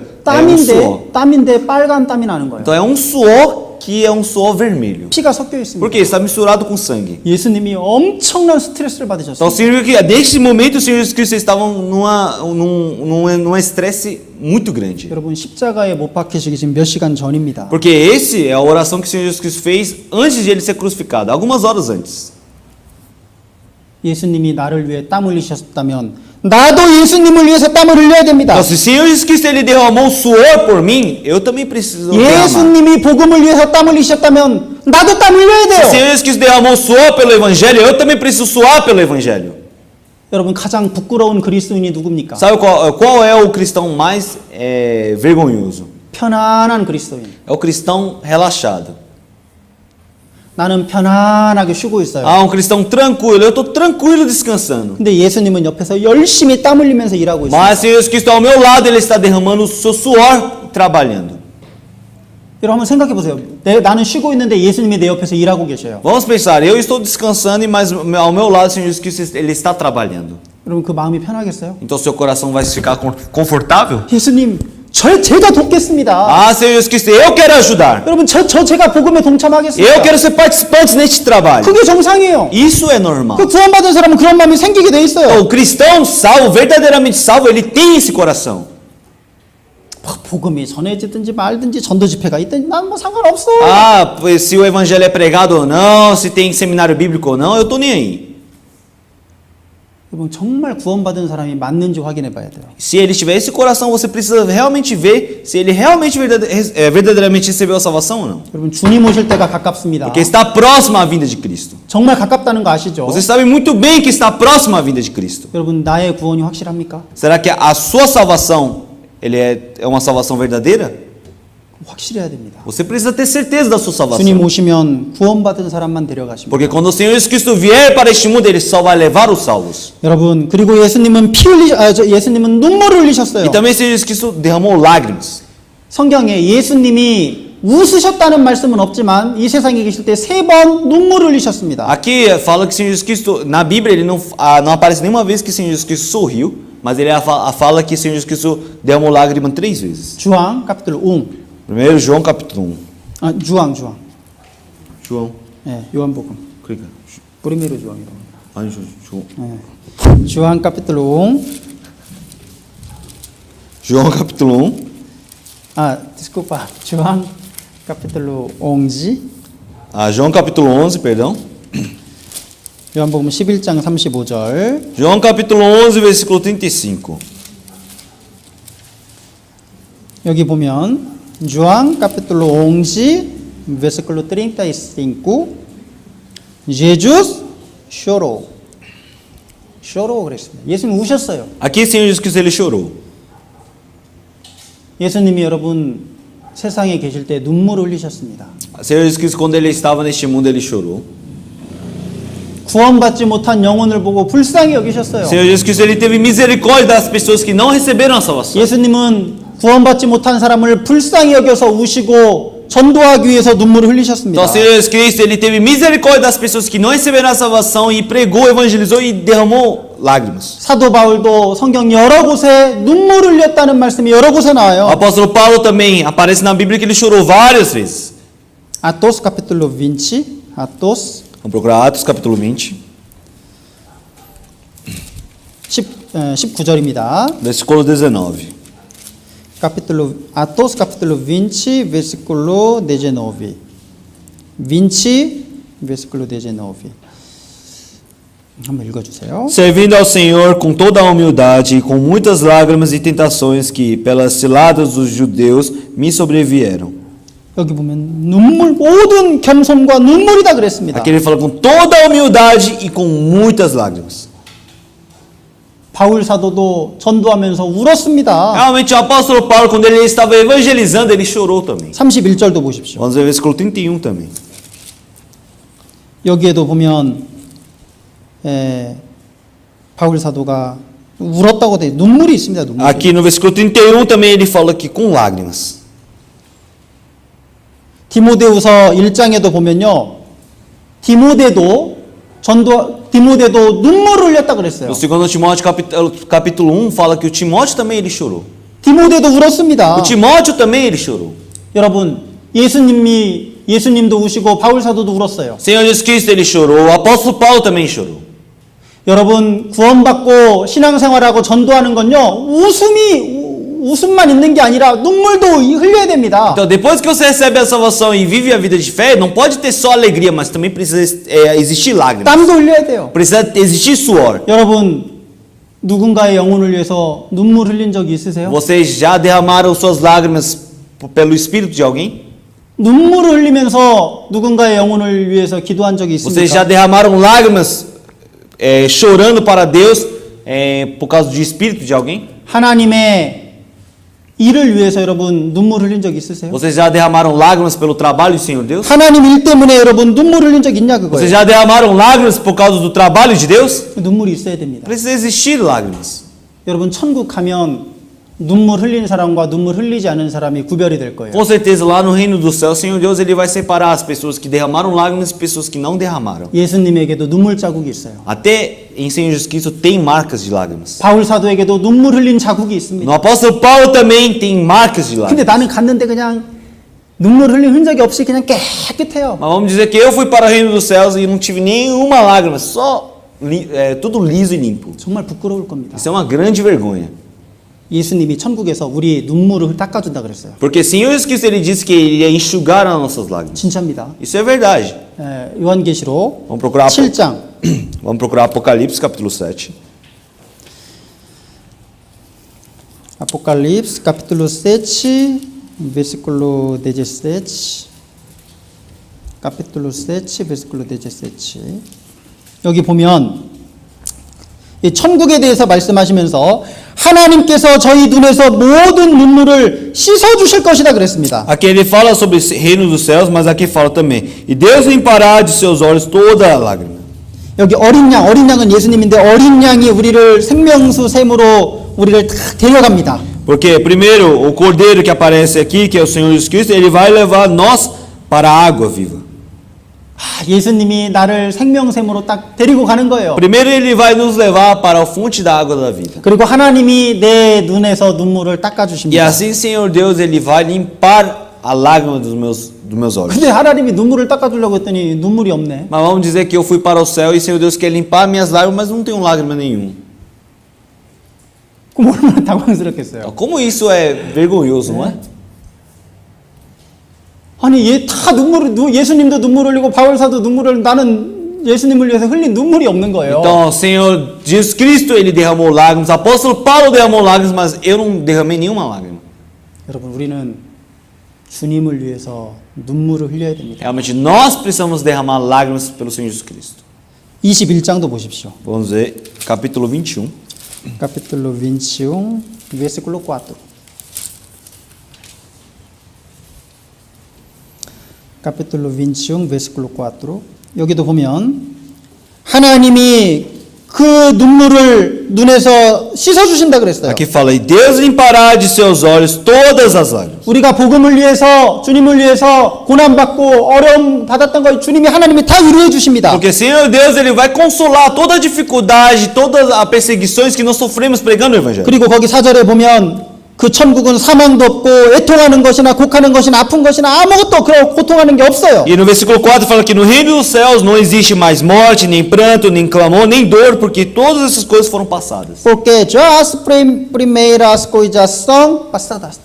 땀인데 빨간 땀이 나는 거예요. Então é um suor que é um suor vermelho. 피가 섞여 있습니다. Por quê? Está misturado com sangue. 예수님이 엄청난 스트레스를 받으셨어요. Então significa que neste momento o Senhor Jesus Cristo estavam num estresse muito grande. 여러분 십자가에 못 박히시기 지금 몇 시간 전입니다. Porque esse é a oração que o Senhor Jesus Cristo fez antes de ele ser crucificado, algumas horas antes. 예수님이 나를 위해 땀 흘리셨다면 나도 예수님을 위해서 땀을 흘려야 됩니다. Então, se o Senhor Jesus Cristo ele derramou suor por mim, eu também preciso derramar. 예수님이 복음을 위해서 땀 흘리셨다면 나도 땀 흘려야 Se o 돼요. Senhor Jesus Cristo derramou suor pelo Evangelho, eu também preciso suar pelo Evangelho. 여러분 가장 부끄러운 그리스도인이 누굽니까? Sabe qual é o cristão mais vergonhoso? 편안한 그리스도인. É o cristão relaxado. 나는 편안하게 쉬고 있어요. Um cristão tranquilo, eu estou tranquilo descansando. 근데 예수님은 옆에서 열심히 땀 흘리면서 일하고 있어요. Mas o Senhor Jesus Cristo ao meu lado, ele está derramando o seu suor trabalhando. 여러분 한번 생각해 보세요. 나는 쉬고 있는데 예수님이 내 옆에서 일하고 계셔요. Vamos pensar, eu estou descansando, mas ao meu lado o Senhor Jesus Cristo ele está trabalhando. 여러분 그 마음이 편하겠어요? Então seu coração vai ficar confortável? 예수님, 제가 돕겠습니다. Ah, Senhor Jesus Cristo, eu quero ajudar. 여러분 제가 복음에 동참하겠습니다. Eu quero ser participante neste trabalho. 그게 정상이에요. Isso é normal. 그 구원받은 사람은 그런 마음이 생기게 돼 있어요. O cristão salvo, verdadeiramente salvo, ele tem esse coração. 복음이 전해지든지 말든지 전도 집회가 있든지 난 뭐 상관없어. Ah, se o evangelho é pregado ou não, se tem seminário bíblico ou não, eu tô nem aí. 여러분 정말 구원받은 사람이 맞는지 확인해 봐야 돼요. Se ele tiver esse coração, você precisa realmente ver se ele realmente verdadeiramente recebeu a salvação ou não. 여러분 주님 오실 때가 가깝습니다. Porque está próximo à vinda de Cristo. 정말 가깝다는 거 아시죠? Você sabe muito bem que está próximo à vinda de Cristo. 여러분 나의 구원이 확실합니까? Será que a sua salvação ele é uma salvação verdadeira? 확실해야 됩니다. Você precisa ter certeza da sua 주님 salvação. 오시면 구원받은 사람만 데려가십니다. Porque quando o Senhor Jesus Cristo vier para este mundo, ele só vai levar os salvos. 여러분 그리고 예수님은 예수님은 눈물을 흘리셨어요. E também o Senhor Jesus Cristo derramou lágrimas. 성경에 예수님이 웃으셨다는 말씀은 없지만 이 세상에 계실 때 3번 눈물을 흘리셨습니다. Aqui fala que o Senhor Jesus Cristo, na Bíblia, ele não aparece nenhuma vez que o Senhor Jesus Cristo sorriu, mas ele fala que o Senhor Jesus Cristo derramou lágrimas 3 vezes. 주왕 capítulo 1. 1 João capítulo 1. 주왕. João. 예, 요한복음. Clica. 브리메로 주왕이라고. Ai, João. 예. 주왕 capítulo 1. João capítulo 1. desculpa. 주왕 capítulo 11. João capítulo 11, perdão. 요한복음 11장 35절. João capítulo 11, versículo 35. 여기 보면 João capítulo 11, versículo 35. Jesus chorou. chorou 그랬습니다. 예수님 우셨어요. Aqui o Senhor Jesus Cristo ele chorou. 예수님이 여러분 세상에 계실 때 눈물을 흘리셨습니다. O Senhor Jesus Cristo quando ele estava neste mundo ele chorou. 구원받지 못한 영혼을 보고 불쌍히 여기셨어요. O Senhor Jesus Cristo ele teve misericórdia das pessoas que não receberam a salvação. 예수님은 구원받지 못한 사람을 불쌍히 여겨서 우시고 전도하기 위해서 눈물을 흘리셨습니다. Então o Senhor Jesus Cristo ele teve misericórdia das pessoas que não receberam a salvação e pregou, evangelizou e derramou lágrimas. 사도 바울도 성경 여러 곳에 눈물을 흘렸다는 말씀이 여러 곳에 O 나와요. apóstolo Paulo também aparece na Bíblia que ele chorou várias vezes. Atos capítulo 20. Atos Vamos procurar Atos capítulo 20, 19절입니다. versículo 19. Atos capítulo 20, versículo 19. 20, versículo 19. 한번 읽어주세요. Servindo ao Senhor com toda a humildade e com muitas lágrimas e tentações que, pelas ciladas dos judeus, me sobrevieram. 여기 보면 눈물, 모든 겸손과 눈물이다 그랬습니다. Aqui ele fala com toda a humildade e com muitas lágrimas. 바울 사도도 전도하면서 울었습니다. Realmente o apóstolo Paulo, quando ele estava evangelizando, ele chorou também. 31절도 보십시오. Vamos ver o versículo 31 também. 여기에도 보면 바울 사도가 울었다고 돼. 눈물이 있습니다. 눈물이. Aqui no versículo 31 também ele fala que com lágrimas. 디모데후서 1장에도 보면요. 디모데도 눈물을 흘렸다 그랬어요. No 2 Timóteo capítulo 1 fala que o Timóteo também ele chorou. 디모데도 울었습니다. O Timóteo também ele chorou. 여러분, 예수님도 우시고 바울 사도도 울었어요. Senhor Jesus Cristo ele chorou, o apóstolo Paulo também chorou. 여러분, 구원받고 신앙생활하고 전도하는 건요. 웃음만 있는 게 아니라 눈물도 흘려야 됩니다. Então, depois que você recebe a salvação e vive a vida de fé, não pode ter só alegria, mas também precisa existir lágrimas. 땀도 흘려야 돼요. Precisa existir suor. 여러분, 누군가의 영혼을 위해서 눈물 흘린 적이 있으세요? Vocês já derramaram suas lágrimas pelo espírito de alguém? 눈물을 흘리면서 누군가의 영혼을 위해서 기도한 적이 Vocês já 있습니까? derramaram lágrimas chorando para Deus por causa do espírito de alguém? 하나님의 일을 위해서 여러분 눈물 흘린 적 있으세요? Vocês já derramaram lágrimas pelo trabalho do Senhor Deus? 하나님 일 때문에 여러분 눈물 흘린 적 있냐 Vocês 그거예요. já derramaram lágrimas por causa do trabalho de Deus? 눈물이 있어야 됩니다. Precisa existir lágrimas. 여러분 천국 가면 눈물 흘리는 사람과 눈물 흘리지 않은 사람이 구별이 될 거예요. Com certeza lá no reino do céu, o Senhor Deus ele vai separar as pessoas que derramaram lágrimas e pessoas que não derramaram. 예수님에게도 눈물 자국이 있어요. Até em Senhor Jesus Cristo tem marcas de lágrimas. 바울 사도에게도 눈물 흘린 자국이 있습니다. No apóstolo Paulo também tem marcas de 근데 lágrimas. 나는 갔는데 그냥 눈물 흘린 흔적이 없이 그냥 깨끗해요. Mas vamos dizer que eu fui para o reino dos céus e não tive nenhuma lágrima, só tudo liso e limpo. 정말 부끄러울 겁니다. Isso é uma grande vergonha. 예수님이 천국에서 우리 눈물을 닦아준다 그랬어요. Porque Senhor Jesus Cristo ele disse que ele ia enxugar as nossas lágrimas. 진짜입니다. Isso é verdade. 요한계시록 Vamos procurar, 7장 vamos procurar Apocalipse capítulo 7. Apocalipse capítulo 7 versículo 17 capítulo 7 versículo 17 여기 보면 이 천국에 대해서 말씀하시면서 하나님께서 저희 눈에서 모든 눈물을 씻어 주실 것이다 그랬습니다. Aqui ele fala sobre o reino dos céus, mas aqui fala também. E Deus limpará de seus olhos toda a lágrima. 여기 어린 양은 예수님인데 어린 양이 우리를 생명수 샘으로 우리를 다 데려갑니다. Porque primeiro o cordeiro que aparece aqui, que é o Senhor Jesus Cristo, ele vai levar nós para a água viva. 예수님이 나를 생명샘으로 딱 데리고 가는 거예요. Primeiro ele vai nos levar para a fonte da água da vida. 그리고 하나님이 내 눈에서 눈물을 닦아 E 주십니다. assim, Senhor Deus, ele vai limpar a lágrima dos meus olhos. 근데 하나님이 눈물을 닦아 주려고 했더니 눈물이 없네. Mas vamos dizer que eu fui para o céu e Senhor Deus quer limpar minhas lágrimas, mas não tenho lágrima nenhuma. 그럼 얼마나 당황스럽겠어요. Como isso é vergonhoso, não é? 아니 다 예수님도 눈물 흘리고 바울사도 눈물 흘리고 나는 예수님을 위해서 흘린 눈물이 없는 거예요. Então, o Senhor Jesus Cristo, ele derramou lágrimas, o apóstolo Paulo derramou lágrimas, mas eu não derramei nenhuma lágrima. 여러분 우리는 주님을 위해서 눈물을 흘려야 됩니다. Realmente, nós precisamos derramar lágrimas pelo Senhor Jesus Cristo. 21장도 보십시오. Vamos ver, capítulo 21. Capítulo 21, versículo 4. Capítulo 21, versículo 4. 여기도 보면 하나님이 그 눈물을 눈에서 씻어 주신다 그랬어요. Aqui fala, e Deus limpará de seus olhos todas as lágrimas. 우리가 복음을 위해서 주님을 위해서 고난 받고 어려움 받았던 거 주님이 하나님이 다 위로해 주십니다. Porque Senhor Deus, ele vai consolar toda a dificuldade, todas as perseguições que nós sofremos pregando o evangelho. 그리고 거기 4절에 보면 그 천국은 사망도 없고 애통하는 것이나 곡하는 것이나 아픈 것이나 아무것도 그런 고통하는 게 없어요. E no versículo 4 fala que no reino dos céus não existe mais morte, nem pranto, nem clamor, nem dor, porque todas essas coisas foram passadas. Porque já as primeiras coisas são passadas.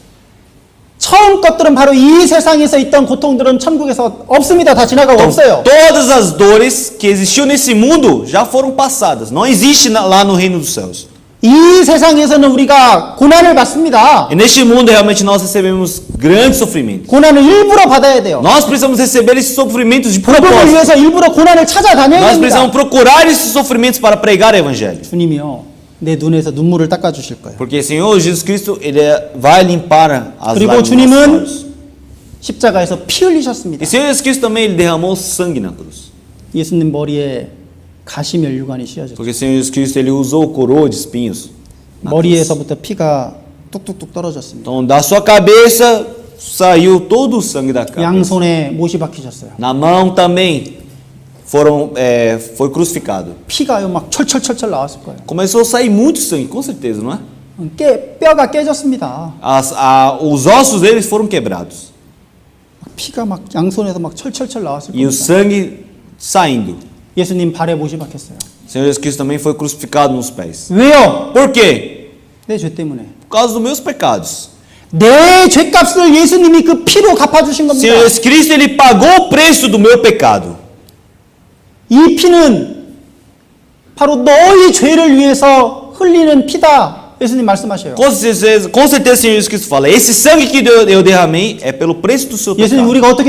처음 것들은 바로 이 세상에서 있던 고통들은 천국에서 없습니다. 다 지나가고 없어요. Todas as dores que existiam nesse mundo já foram passadas. Não existe lá no reino dos céus. 이 세상에서는 우리가 고난을 받습니다. E neste mundo realmente nós recebemos grandes sofrimentos. 고난을 일부러 받아야 돼요. Nós precisamos receber esses sofrimentos de 복음을 propósito. 위해서 일부러 고난을 찾아다녀야 Nós 됩니다. precisamos procurar esses sofrimentos para pregar o evangelho. 주님이요, 내 눈에서 눈물을 닦아주실 거예요. Porque o Senhor Jesus Cristo, ele vai limpar as 그리고 lágrimas dos 주님은 olhos. 십자가에서 피 흘리셨습니다. E o Senhor Jesus Cristo também ele derramou sangue na cruz. 예수님 머리에 가시 면류관이 씌어졌죠. Porque o Senhor Jesus Cristo ele usou coroa de espinhos. na cruz. 머리에서부터 피가 뚝뚝뚝 떨어졌습니다. Então da sua cabeça saiu todo o sangue da cabeça. 양손에 못이 박히셨어요. Na mão também foi crucificado. 피가요 막 철철철철 나왔을 거예요. Começou a sair muito sangue, com certeza, não é? 뼈가 깨졌습니다. Os ossos deles foram quebrados. 피가 막 양손에서 막 철철철 나왔을 E o 겁니다. sangue saindo. 예수님 발에 못이 박혔어요. O Senhor Jesus Cristo também foi crucificado nos pés. 왜요? Por quê? 내 죄 때문에. Por causa dos meus pecados. 내 죄값을 예수님이 그 피로 갚아주신 O 겁니다. Senhor Jesus Cristo ele pagou o preço do meu pecado. 이 pi는 바로 너희 죄를 위해서 흘리는 피다. 예수님 말씀하셔요. Com certeza o Senhor Jesus Cristo fala: esse sangue que eu derramei é pelo preço do seu 예수님 pecado.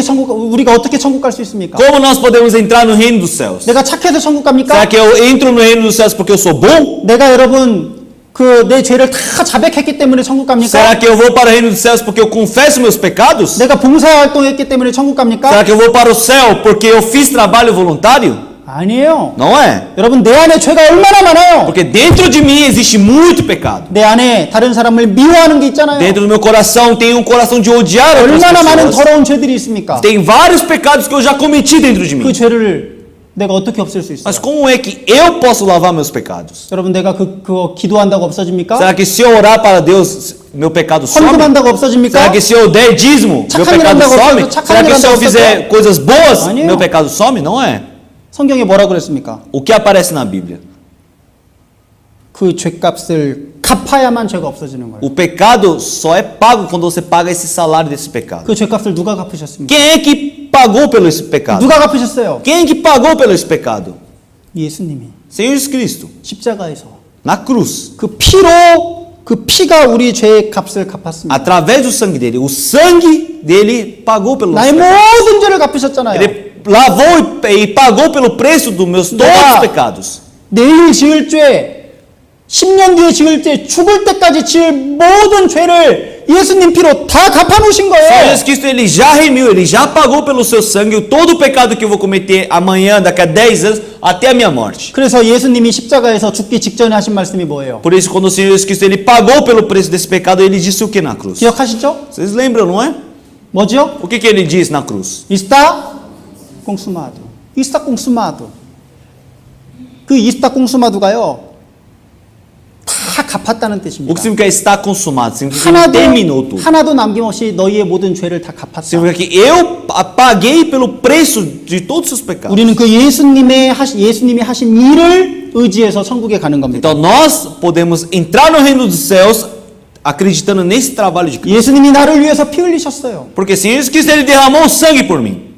우리가 어떻게 천국 갈 수 있습니까? Como nós podemos entrar no reino dos céus? 내가 착해서 천국 Será 갑니까? que eu entro no reino dos céus porque eu sou bom? 내가 여러분 그 내 죄를 다 자백했기 때문에 천국 Será 갑니까? que eu vou para o reino dos céus porque eu confesso meus pecados? 내가 봉사활동했기 때문에 천국 갑니까? Será que eu vou para o céu porque eu fiz trabalho voluntário? 아니에요. Não é. 여러분 내 안에 죄가 얼마나 많아요. Porque dentro de mim existe muito pecado. 내 안에 다른 사람을 미워하는 게 있잖아요. Dentro do meu coração tem um coração de odiar outras 얼마나 많은 pessoas. 더러운 죄들이 있습니까? Tem vários pecados que eu já cometi dentro de 그 mim. 죄를 내가 어떻게 없앨 수 있어요? Mas como é que eu posso lavar meus pecados? 여러분 내가 그거 기도한다고 없어집니까? Será que se eu orar para Deus, meu pecado some? 헌금한다고 없어집니까? Será que se eu der dízimo, meu 착한 일 pecado 한다고 some? 없어져? 착한 Será 일 que se eu 한다고 fizer 없어져? coisas boas, 아니에요. meu pecado some? Não é. 성경에 뭐라 그랬습니까? O que aparece na Bíblia? 그 죄값을 갚아야만 죄가 없어지는 거예요. O pecado só é pago quando você paga esse salário desse pecado. 그 죄값을 누가 갚으셨습니까? Quem é que pagou pelo esse pecado? 누가 갚으셨어요? Quem é que pagou pelo esse pecado? 예수님이 Senhor Jesus Cristo, 십자가에서 na cruz. 그 피로 그 피가 우리 죄의 값을 갚았습니다. Através do sangue dele. O sangue dele pagou pelo 나의 nosso pecado. 모든 죄를 갚으셨잖아요. Ele lavou e pagou pelo preço dos meus todos os pecados. 내일 지을 죄, 10년 뒤에 지을 죄, 죽을 때까지 지을 모든 죄를 예수님 피로 다 갚아놓으신 Senhor 거예요. Jesus Cristo, ele já remiu, ele já pagou pelo seu sangue todo o pecado que eu vou cometer amanhã, daqui a 10 anos, até a minha morte. 그래서 예수님이 십자가에서 죽기 직전에 하신 말씀이 뭐예요? Por isso, quando o Senhor Jesus Cristo ele pagou pelo preço desse pecado, ele disse o que na cruz? 기억하시죠? Vocês lembram, não é? 뭐죠? O que ele diz na cruz? Está consumado. Está consumado. 그 está consumado가요. 다 갚았다는 O que 뜻입니다. significa está consumado? Significa que ele terminou tudo. 하나도 남김없이 너희의 모든 죄를 다 갚았다. Significa que eu paguei pelo preço de todos os seus pecados. 우리는 그 예수님이 하신 일을 의지해서 천국에 가는 겁니다. Então nós podemos entrar no reino dos céus acreditando nesse trabalho de Cristo. 예수님이 나를 위해서 피 흘리셨어요. Porque Senhor Jesus Cristo ele derramou sangue por mim.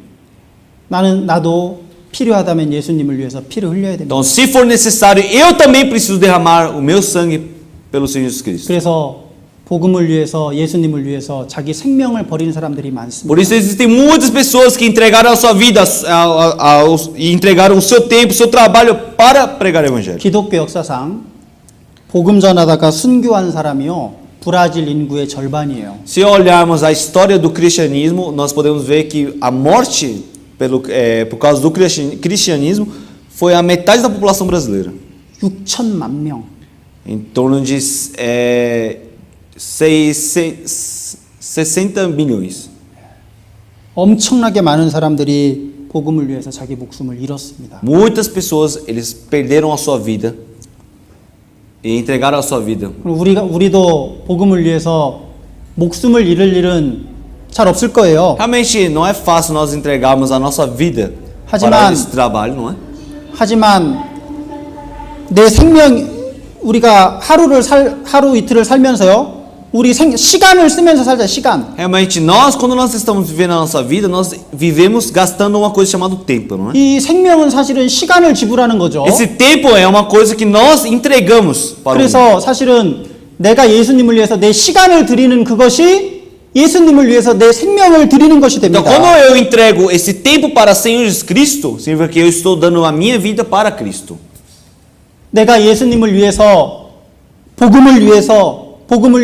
나도 필요하다면 예수님을 위해서 피를 흘려야 됩니다. Então, se for necessário, eu também preciso derramar o meu sangue pelo Senhor Jesus Cristo. 그래서 복음을 위해서 예수님을 위해서 자기 생명을 버리는 사람들이 많습니다. Por isso existem muitas pessoas que entregaram a sua vida e entregaram o seu tempo, o seu trabalho para pregar o evangelho. 기독교 역사상 복음 전하다가 순교한 사람이요 브라질 인구의 절반이에요. Se olharmos a história do cristianismo, nós podemos ver que a morte por causa do cristianismo foi a metade da população brasileira. 6천만 명. Em torno de 60 milhões. 엄청나게 많은 사람들이 복음을 위해서 자기 목숨을 잃었습니다. Muitas pessoas eles perderam a sua vida e entregaram a sua vida. 우리도 복음을 위해서 목숨을 잃을 일은 잘 없을 거예요. Realmente não é fácil nós entregarmos a nossa vida para esse trabalho, não é? 하지만 내 생명 우리가 하루 이틀을 살면서요 우리 시간을 쓰면서 살자. 시간. Realmente, quando nós estamos vivendo a nossa vida, nós vivemos gastando uma coisa chamada tempo, não é? 이 생명은 사실은 시간을 지불하는 거죠. Esse tempo é uma coisa que nós entregamos para o mundo. 그래서 사실은 내가 예수님을 위해서 내 시간을 드리는 그것이 예수님을 위해서 내 생명을 드리는 것이 Então, 됩니다. quando eu entrego esse tempo para Senhor Jesus Cristo, significa que eu estou dando a minha vida para Cristo. 내가 예수님을 위해서 복음을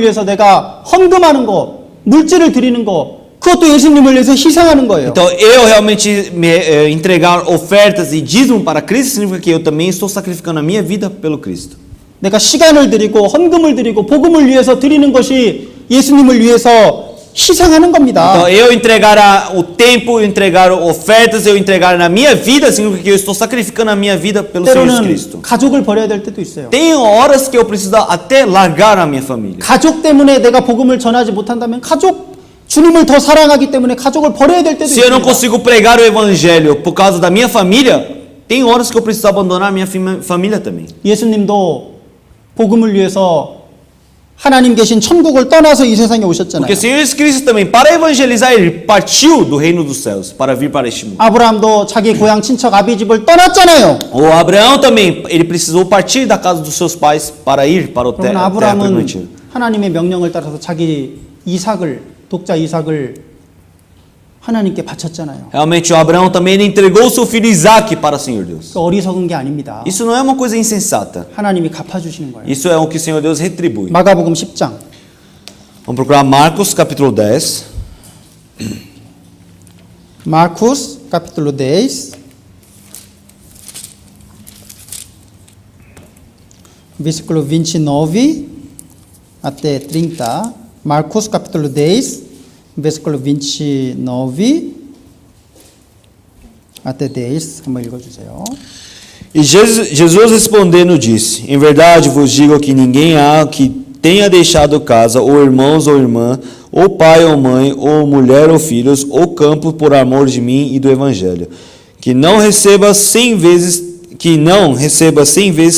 위해서 내가 헌금하는 거, 물질을 드리는 거, 그것도 예수님을 위해서 희생하는 거예요. Então, eu realmente entregar ofertas e dízimo para Cristo, significa que eu também estou sacrificando a minha vida pelo Cristo. 내가 시간을 드리고 헌금을 드리고 복음을 위해서 드리는 것이 예수님을 위해서 희생하는 겁니다. Então, eu entregar o tempo, eu entregar ofertas, eu entregar na minha vida, significa que eu estou sacrificando a minha vida pelo Senhor Jesus 때로는 Cristo. 가족을 버려야 될 때도 있어요. Tem horas que eu preciso até largar a minha família. 가족 때문에 내가 복음을 전하지 못한다면 주님을 더 사랑하기 때문에 가족을 버려야 될 때도 Se eu não 있습니다. consigo pregar o evangelho por causa da minha família, tem horas que eu preciso abandonar a minha família também. 예수님도 복음을 위해서 하나님 계신 천국을 떠나서 이 세상에 오셨잖아요. Porque o Senhor Jesus Cristo também, para evangelizar, ele partiu do reino dos céus para vir para este mundo. 아브라함도 자기 고향 친척 아비 집을 떠났잖아요. O Abraão também, ele precisou partir da casa dos seus pais para ir para o 그러나 terra 아브라함은 prometida. 하나님의 명령을 따라서 자기 독자 이삭을 하나님께 바쳤잖아요. Realmente, o Abraão também ele entregou o seu filho Isaac para o Senhor Deus. 어리석은 게 아닙니다. Isso não é uma coisa insensata. 하나님이 갚아주시는 거예요. Isso é o que o Senhor Deus retribui. 마가복음 10장. Vamos procurar Marcos capítulo 10. Marcos capítulo 10. Versículo 29 até 30. Marcos capítulo 10. versículo 29 até 10. 한번 읽어주세요. E Jesus respondendo disse: Em verdade vos digo que ninguém há que tenha deixado casa, ou irmãos ou irmã, ou pai ou mãe, ou mulher ou filhos, ou campo por amor de mim e do evangelho, que não receba 100 vezes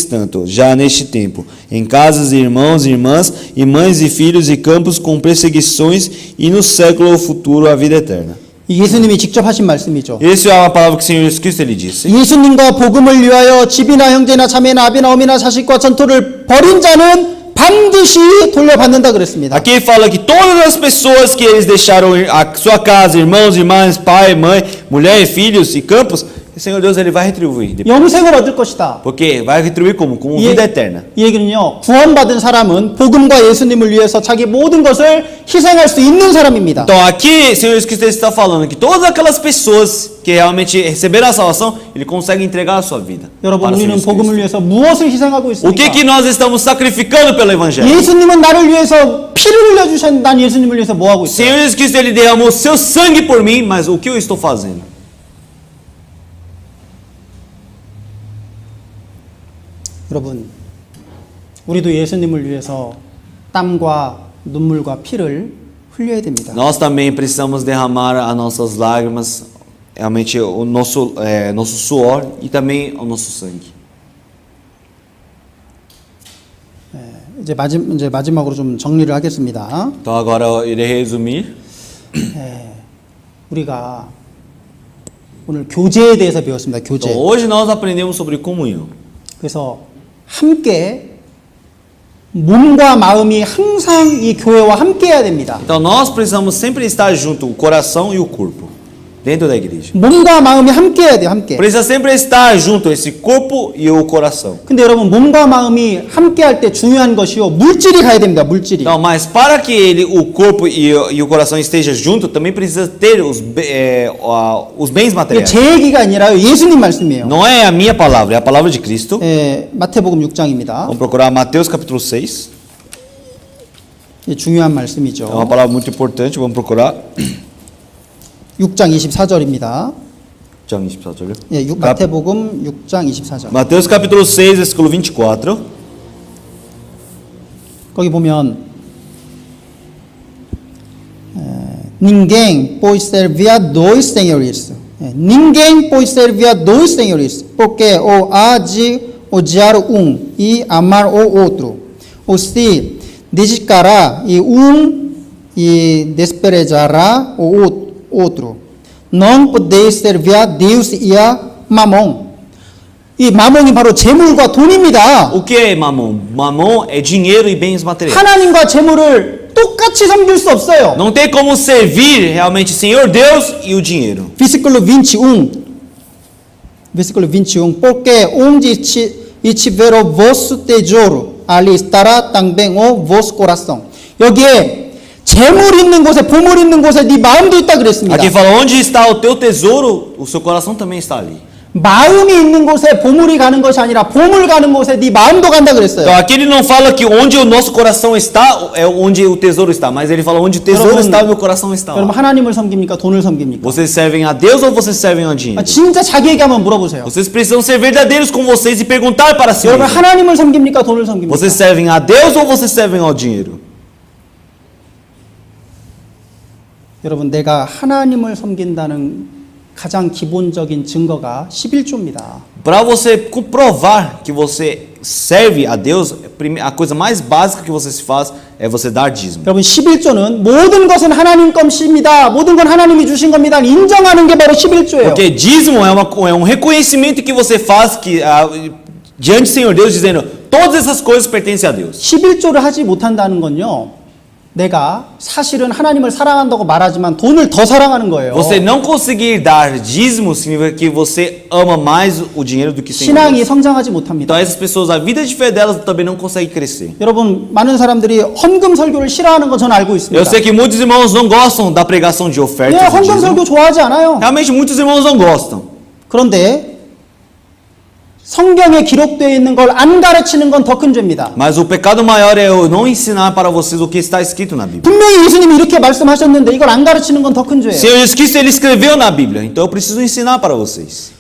tanto, já neste tempo, em casas, irmãos, irmãs, e mães e filhos e campos com perseguições, e no século futuro a vida eterna. 예수님이 직접 하신 말씀이죠. Essa é uma palavra que o Senhor Jesus Cristo ele disse. 예수님과 복음을 위하여 집이나 형제나 자매나 아비나 어미나 자식과 전토를 벌인 자는 반드시 돌려받는다 그랬습니다. Aqui ele fala que todas as pessoas que eles deixaram a sua casa, irmãos, irmãs, pai, mãe, mulher, filhos e campos, o Senhor Deus ele vai retribuir. 영생을 얻을 것이다. Porque vai retribuir como? Com vida eterna. 이 얘기는요, 구원받은 사람은 복음과 예수님을 위해서 자기 모든 것을 희생할 수 있는 사람입니다. Então aqui o Senhor Jesus Cristo está falando que todas aquelas pessoas que realmente receberam a salvação, ele consegue entregar a sua vida. 여러분, para o Senhor 우리는 Jesus 복음을 Cristo. 위해서 무엇을 희생하고 O que 있습니까? nós estamos sacrificando pelo evangelho? 예수님은 나를 위해서 피를 흘려 주신 난 예수님을 위해서 뭐 하고 O 있어요? Senhor Jesus Cristo ele derramou o seu sangue por mim, mas o que eu estou fazendo? 여러분, 우리도 예수님을 위해서 땀과 눈물과 피를 흘려야 됩니다. Nós também precisamos derramar as nossas lágrimas, realmente o nosso suor e também o nosso sangue. 이제 마지막으로 좀 정리를 하겠습니다. Então agora eu irei resumir. 우리가 오늘 교제에 대해서 배웠습니다. 교제. Então, hoje nós aprendemos sobre comunhão. 그래서 함께 몸과 마음이 항상 이 교회와 함께 해야 됩니다. Então nós precisamos sempre estar junto, o coração e o corpo, dentro da igreja. 몸과 마음이 함께 해야 돼요. 함께. Precisa sempre estar junto esse corpo e o coração. 근데 여러분 몸과 마음이 함께 할 때 중요한 것이요. 물질이 가야 됩니다. 물질이. Então, mas para que o corpo e o coração estejam juntos, também precisa ter os bens 이게 materiais. 제 얘기가 아니라 예수님 말씀이에요. Não é a minha palavra, é a palavra de Cristo. 마태복음 6장입니다. Vamos procurar Mateus capítulo 6. 중요한 É uma 말씀이죠. palavra muito importante, vamos procurar. 6장 24절입니다. 6장 24절요. 마태복음 6장 24절. Mateus capítulo 6, versículo 24. 거기 보면 ninguém pode servir a dois senhores. Ninguém pode servir a dois senhores, porque ou há de odiar um e amar o outro, ou se dedicará e desprezará o outro. Não podeis servir a Deus e a Mamon. 이 마몬이 바로 재물과 돈입니다. O que é mamon? Mamon é dinheiro e bens materiais. 하나님과 재물을 똑같이 섬길 수 없어요. Não tem como servir realmente Senhor Deus e o dinheiro. Versículo 21. Versículo 21. Porque onde estiver o vosso tesouro, ali estará também o vosso coração. 여기에 재물 있는 곳에, 보물 있는 곳에 네 마음도 있다 그랬습니다. Aqui fala, onde está o teu tesouro, o seu coração também está ali. 마음이 있는 곳에 보물이 가는 것이 아니라 보물 가는 곳에 네 마음도 간다 그랬어요. Então aqui ele não fala que onde o nosso coração está é onde o tesouro está, mas ele fala onde o tesouro está, o meu coração está 여러분 lá. 하나님을 섬깁니까? 돈을 섬깁니까? Vocês servem a Deus ou vocês servem ao dinheiro? 진짜 자기에게 한번 물어보세요. Vocês precisam ser verdadeiros com vocês e perguntar para si 여러분 mesmos. 하나님을 섬깁니까? 돈을 섬깁니까? Vocês servem a Deus ou vocês servem ao dinheiro? 여러분 내가 하나님을 섬긴다는 가장 기본적인 증거가 11조입니다. Para você comprovar que você serve a Deus, a coisa mais básica que você se faz é você dar dízimo. 여러분 11조는 모든 것은 하나님 것입니다. 모든 건 하나님이 주신 겁니다. 인정하는 게 바로 11조예요. Porque dízimo é um reconhecimento que você faz que, diante do Senhor Deus, dizendo todas essas coisas pertencem a Deus. 11조를 하지 못한다는 건요. 내가 사실은 하나님을 사랑한다고 말하지만 돈을 더 사랑하는 거예요. Você não conseguir dar dízimo significa que você ama mais o dinheiro do que o Senhor 신앙이 Deus. 성장하지 못합니다. Então essas pessoas, a vida de fé delas também não consegue crescer. 여러분 많은 사람들이 헌금 설교를 싫어하는 거 저는 알고 있습니다. Eu sei que muitos irmãos não gostam da pregação de ofertas 예, e 헌금 dízimo. 설교 좋아하지 않아요. Realmente muitos irmãos não gostam. 그런데 성경에 기록되어 있는 걸 안 가르치는 건 더 큰 죄입니다. Mas o pecado maior é eu não ensinar para vocês o que está escrito na Bíblia. 분명히 예수님이 이렇게 말씀하셨는데 이걸 안 가르치는 건 더 큰 O 죄예요. Senhor Jesus Cristo ele escreveu na Bíblia, então eu preciso ensinar para vocês.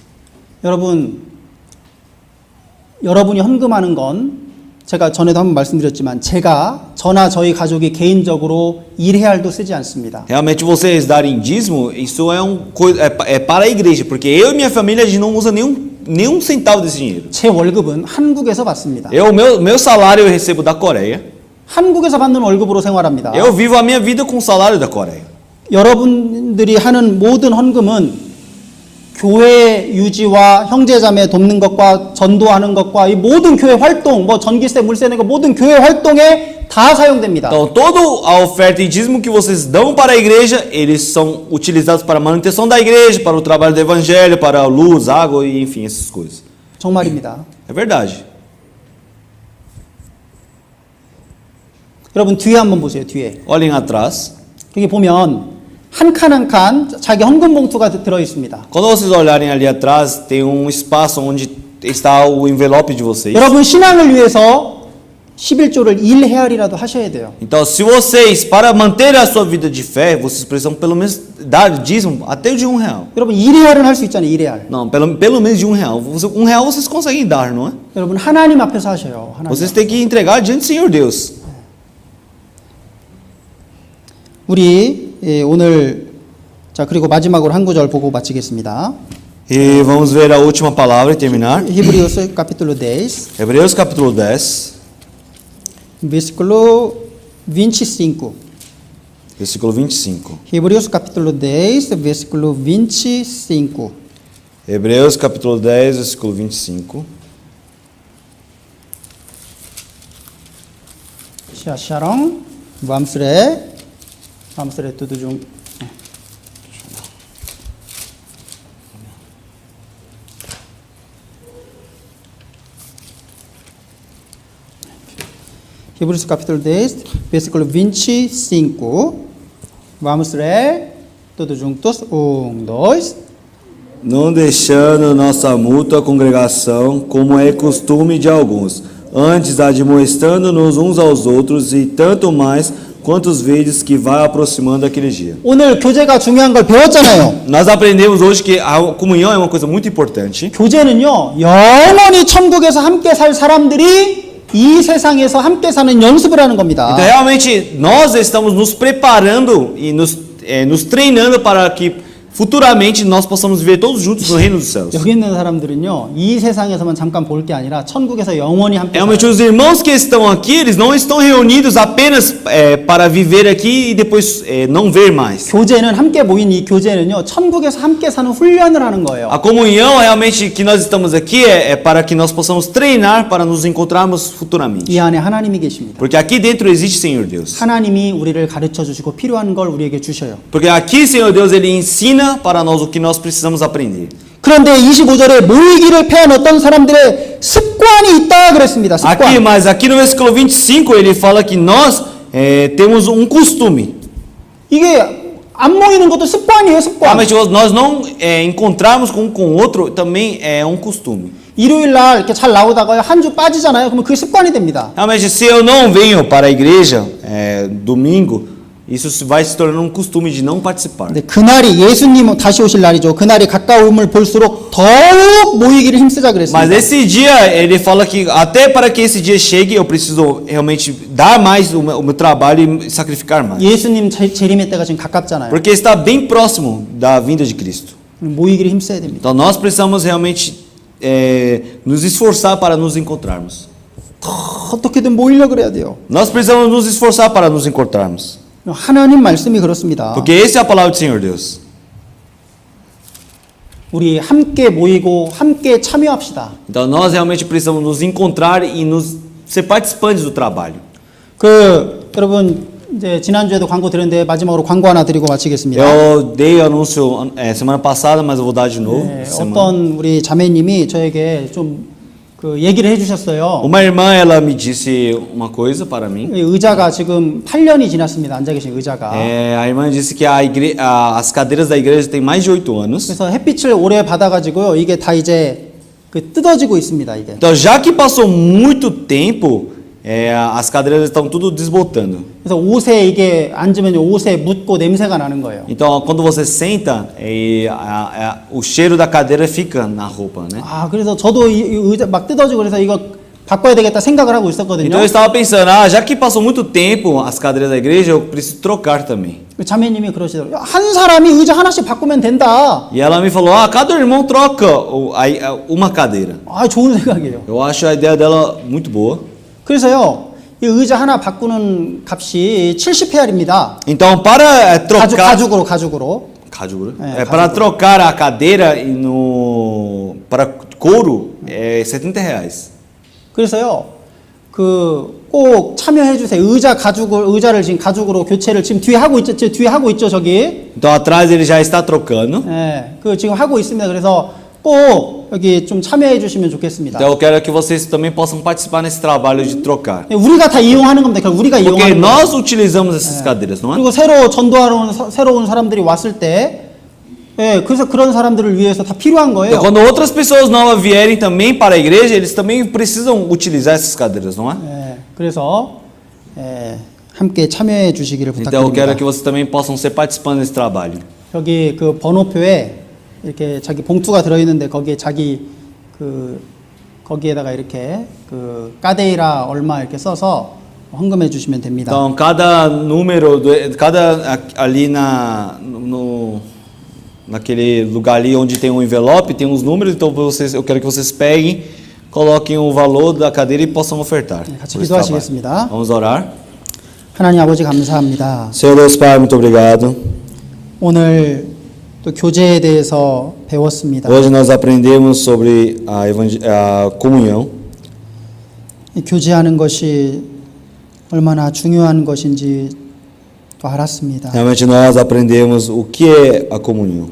여러분이 헌금하는 건 제가 전에도 한번 말씀드렸지만 제가 저나 저희 가족이 개인적으로 일해할도 쓰지 않습니다. Realmente vocês darem dízimo, isso é para a igreja, porque eu e minha família a gente não usa nenhum centavo desse dinheiro. 제 월급은 한국에서 받습니다. Meu salário eu recebo da Coreia. 한국에서 받는 월급으로 생활합니다. Eu vivo a minha vida com o salário da Coreia. 여러분들이 하는 모든 헌금은 교회 유지와 형제자매 돕는 것과 전도하는 것과 이 모든 교회 활동, 뭐 전기세, 물세 내고 모든 교회 활동에 다 사용됩니다. Então, toda a oferta e dízimo que vocês dão para a igreja, eles são utilizados para a manutenção da igreja, para o trabalho do evangelho, para a luz, água e enfim, essas coisas. 정말입니다. É verdade. 여러분 뒤에 한번 보세요. 뒤에. Olhem atrás. 여기 보면 한 칸 한 칸 자기 헌금 봉투가 들어 있습니다. Quando vocês olharem ali atrás, tem um espaço onde está o envelope de vocês. 여러분 신앙을 위해서 11조를 일헤아리라도 하셔야 돼요. Então, se vocês, para manter a sua vida de fé, vocês precisam pelo menos dar dízimo até de R$1. 여러분 일헤알은 할 수 있잖아요. 일헤알. Não, pelo menos de R$1. R$1 vocês conseguem dar, não é? 여러분 하나님 앞에서 하셔요. 하나님. Vocês têm que entregar diante do Senhor Deus. 우리 오늘 자 그리고 마지막으로 한 구절 보고 마치겠습니다. E vamos ver a última palavra e terminar. Hebreus capítulo 10, Hebreus capítulo 10, versículo 25. versículo 25. Hebreus capítulo 10, versículo 25. Hebreus capítulo 10, versículo 25. 샤샤롱 밤스레 tudo junto. Hebreus capítulo 10, versículo 25. Vamos ler todos juntos. 1, 2. Não deixando nossa mútua congregação, como é costume de alguns, antes admoestando-nos uns aos outros, e tanto mais quantos vedes que vai aproximando aquele dia. 오늘 교제가 중요한 걸 배웠잖아요. Nós aprendemos hoje que a comunhão é uma coisa muito importante. 교제는요, 영원히 천국에서 함께 살 사람들이 이 세상에서 함께 사는 연습을 하는 겁니다. Então, realmente, nós estamos nos preparando e nos treinando para que futuramente nós possamos viver todos juntos no reino dos céus. 여기 있는 사람들은요, 이 세상에서만 잠깐 볼 게 아니라 천국에서 영원히 함께 Realmente, 살아요. os irmãos que estão aqui, eles não estão reunidos apenas para viver aqui e depois não ver mais. 교제는 함께 모인 이 교제는요, 천국에서 함께 사는 훈련을 하는 거예요. A comunhão, realmente, que nós estamos aqui é para que nós possamos treinar para nos encontrarmos futuramente. 이 안에 하나님이 계십니다. Porque aqui dentro existe Senhor Deus. 하나님이 우리를 가르쳐 주시고 필요한 걸 우리에게 주셔요. Porque aqui, Senhor Deus, Ele ensina para nós o que nós precisamos aprender. 그런데 25절에 모이기를 패한 어떤 사람들의 습관이 있다 그랬습니다. Aqui, 습관. mas aqui no versículo 25, ele fala que nós temos um costume. 이게 안 모이는 것도 습관이에요, 습관. Realmente, nós não encontrarmos com o outro também é um costume. 일요일 날 이렇게 잘 나오다가 한 주 빠지잖아요. 그러면 그게 습관이 됩니다. Realmente, se eu não venho para a igreja domingo, isso vai se tornando um costume de não participar. 근데 그날이 예수님 다시 오실 날이죠. 그날이 가까움을 볼수록 더욱 모이기를 힘쓰자 그랬습니다. Mas esse dia, ele fala que até para que esse dia chegue, eu preciso realmente dar mais o meu trabalho e sacrificar mais. 예수님 재림의 때가 지금 가깝잖아요. Porque está bem próximo da vinda de Cristo. 모이기를 힘써야 됩니다. Então nós precisamos realmente nos esforçar para nos encontrarmos. 어떻게든 모이려고 그래야 돼요. Nós precisamos nos esforçar para nos encontrarmos. 하나님 말씀이 그렇습니다. Porque essa é a palavra do Senhor Deus. 우리 함께 모이고 함께 참여합시다. Então nós realmente precisamos nos encontrar e ser participantes do trabalho. 여러분 이제 지난주에도 광고 드렸는데 마지막으로 광고 하나 드리고 마치겠습니다. Eu dei anúncio semana passada, mas eu vou dar de novo. 네, 어떤 우리 자매님이 저에게 좀 얘기를 해주셨어요. Uma irmã, ela me disse uma coisa para mim. 의자가 지금 8년이 지났습니다. 앉아 계신 의자가. A irmã disse que as cadeiras da igreja têm mais de 8 anos. 그래서 햇빛을 오래 받아가지고요. 이게 다 이제 뜯어지고 있습니다. 이게. Então, já que passou muito tempo, as cadeiras estão tudo desbotando. 그래서 옷에 이게 앉으면 옷에 묻고 냄새가 나는 거예요. Então, quando você senta, o cheiro da cadeira fica na roupa, né? 아, 그래서 저도 이 의자 막 뜯어지고 그래서 이거 바꿔야 되겠다 생각을 하고 있었거든요. Então eu estava pensando, já que passou muito tempo as cadeiras da igreja, eu preciso trocar também. 자매님이 그러시더라고요. 한 사람이 의자 하나씩 바꾸면 된다. E ela me falou, cada irmão troca uma cadeira. 아, 좋은 생각이에요. Eu acho a ideia dela muito boa. 그래서요, 이 의자 하나 바꾸는 값이 70페알입니다. Então, para trocar... 가죽으로. para trocar a cadeira para couro, é R$70. 그래서요, 꼭 참여해 주세요. 의자를 지금 가죽으로 교체를 지금 뒤에 하고 있죠, 저기. Então, atrás ele já está trocando. 네, 지금 하고 있습니다. 그래서 꼭 여기 좀 참여해 주시면 좋겠습니다. Então, eu quero que vocês também possam participar nesse trabalho de trocar. 우리가 다 이용하는 겁니다. 우리가 Porque 이용하는 nós 겁니다. utilizamos essas cadeiras, não é? 그리고 새로운 사람들이 왔을 때, 그래서 그런 사람들을 위해서 다 필요한 거예요. Então, quando outras pessoas novas vierem também para a igreja, eles também precisam utilizar essas cadeiras, não é? 그래서 함께 참여해 주시기를 Então, eu quero 부탁드립니다. que vocês também possam ser participantes desse trabalho. 여기 번호표에 이렇게 자기 봉투가 들어 있는데 거기에 자기 거기에다가 이렇게 까데이라 얼마 이렇게 써서 헌금해 주시면 됩니다. Então, cada número, ali naquele lugar ali onde tem um envelope, tem uns números, então eu quero que vocês peguem, coloquem o valor da cadeira e possam ofertar. 같이 por esse trabalho. 기도하시겠습니다. Vamos orar. 하나님 아버지 감사합니다. Senhor Deus Pai, muito obrigado. 오늘 또 교제에 대해서 배웠습니다. Hoje nós aprendemos sobre a comunhão. 이 교제하는 것이 얼마나 중요한 것인지 또 알았습니다. Realmente nós aprendemos o que é a comunhão.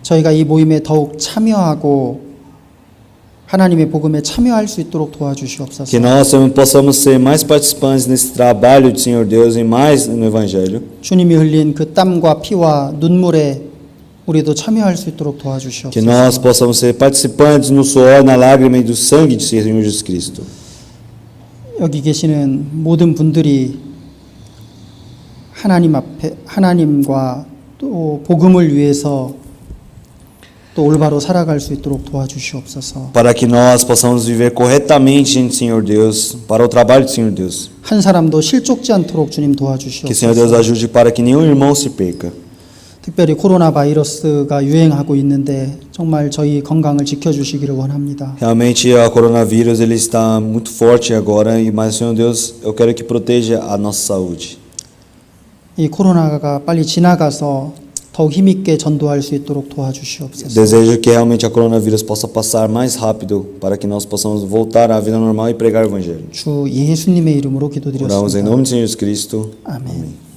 저희가 이 모임에 더욱 참여하고 하나님의 복음에 참여할 수 있도록 도와주시옵소서. Que nós também possamos ser mais participantes nesse trabalho do Senhor Deus e mais no Evangelho. 주님이 흘린 그 땀과 피와 눈물에 우리도 참여할 수 있도록 Que 도와주시옵소서. nós possamos ser participantes no suor, na lágrima e do sangue de Senhor Jesus Cristo. 여기 계시는 모든 분들이 하나님 앞에 하나님과 또 복음을 위해서 또 올바로 살아갈 수 있도록 도와주시옵소서. Para que nós possamos viver corretamente diante do Senhor Deus, para o trabalho do Senhor Deus. 한 사람도 실족지 않도록 주님 Que o Senhor Deus 도와주시옵소서. ajude para que nenhum irmão se perca. 특별히 코로나 바이러스가 유행하고 있는데 정말 저희 건강을 지켜주시기를 원합니다. Realmente, o coronavírus ele está muito forte agora, mas Senhor Deus, eu quero que proteja a nossa saúde. 이 코로나가 빨리 지나가서 더욱 힘있게 전도할 수 있도록 도와주시옵소서. Desejo que realmente a coronavírus possa passar mais rápido para que nós possamos voltar à vida normal e pregar o evangelho. 주 예수님의 이름으로 Oramos em 기도드렸습니다. nome de Jesus Cristo. 아멘. Amém.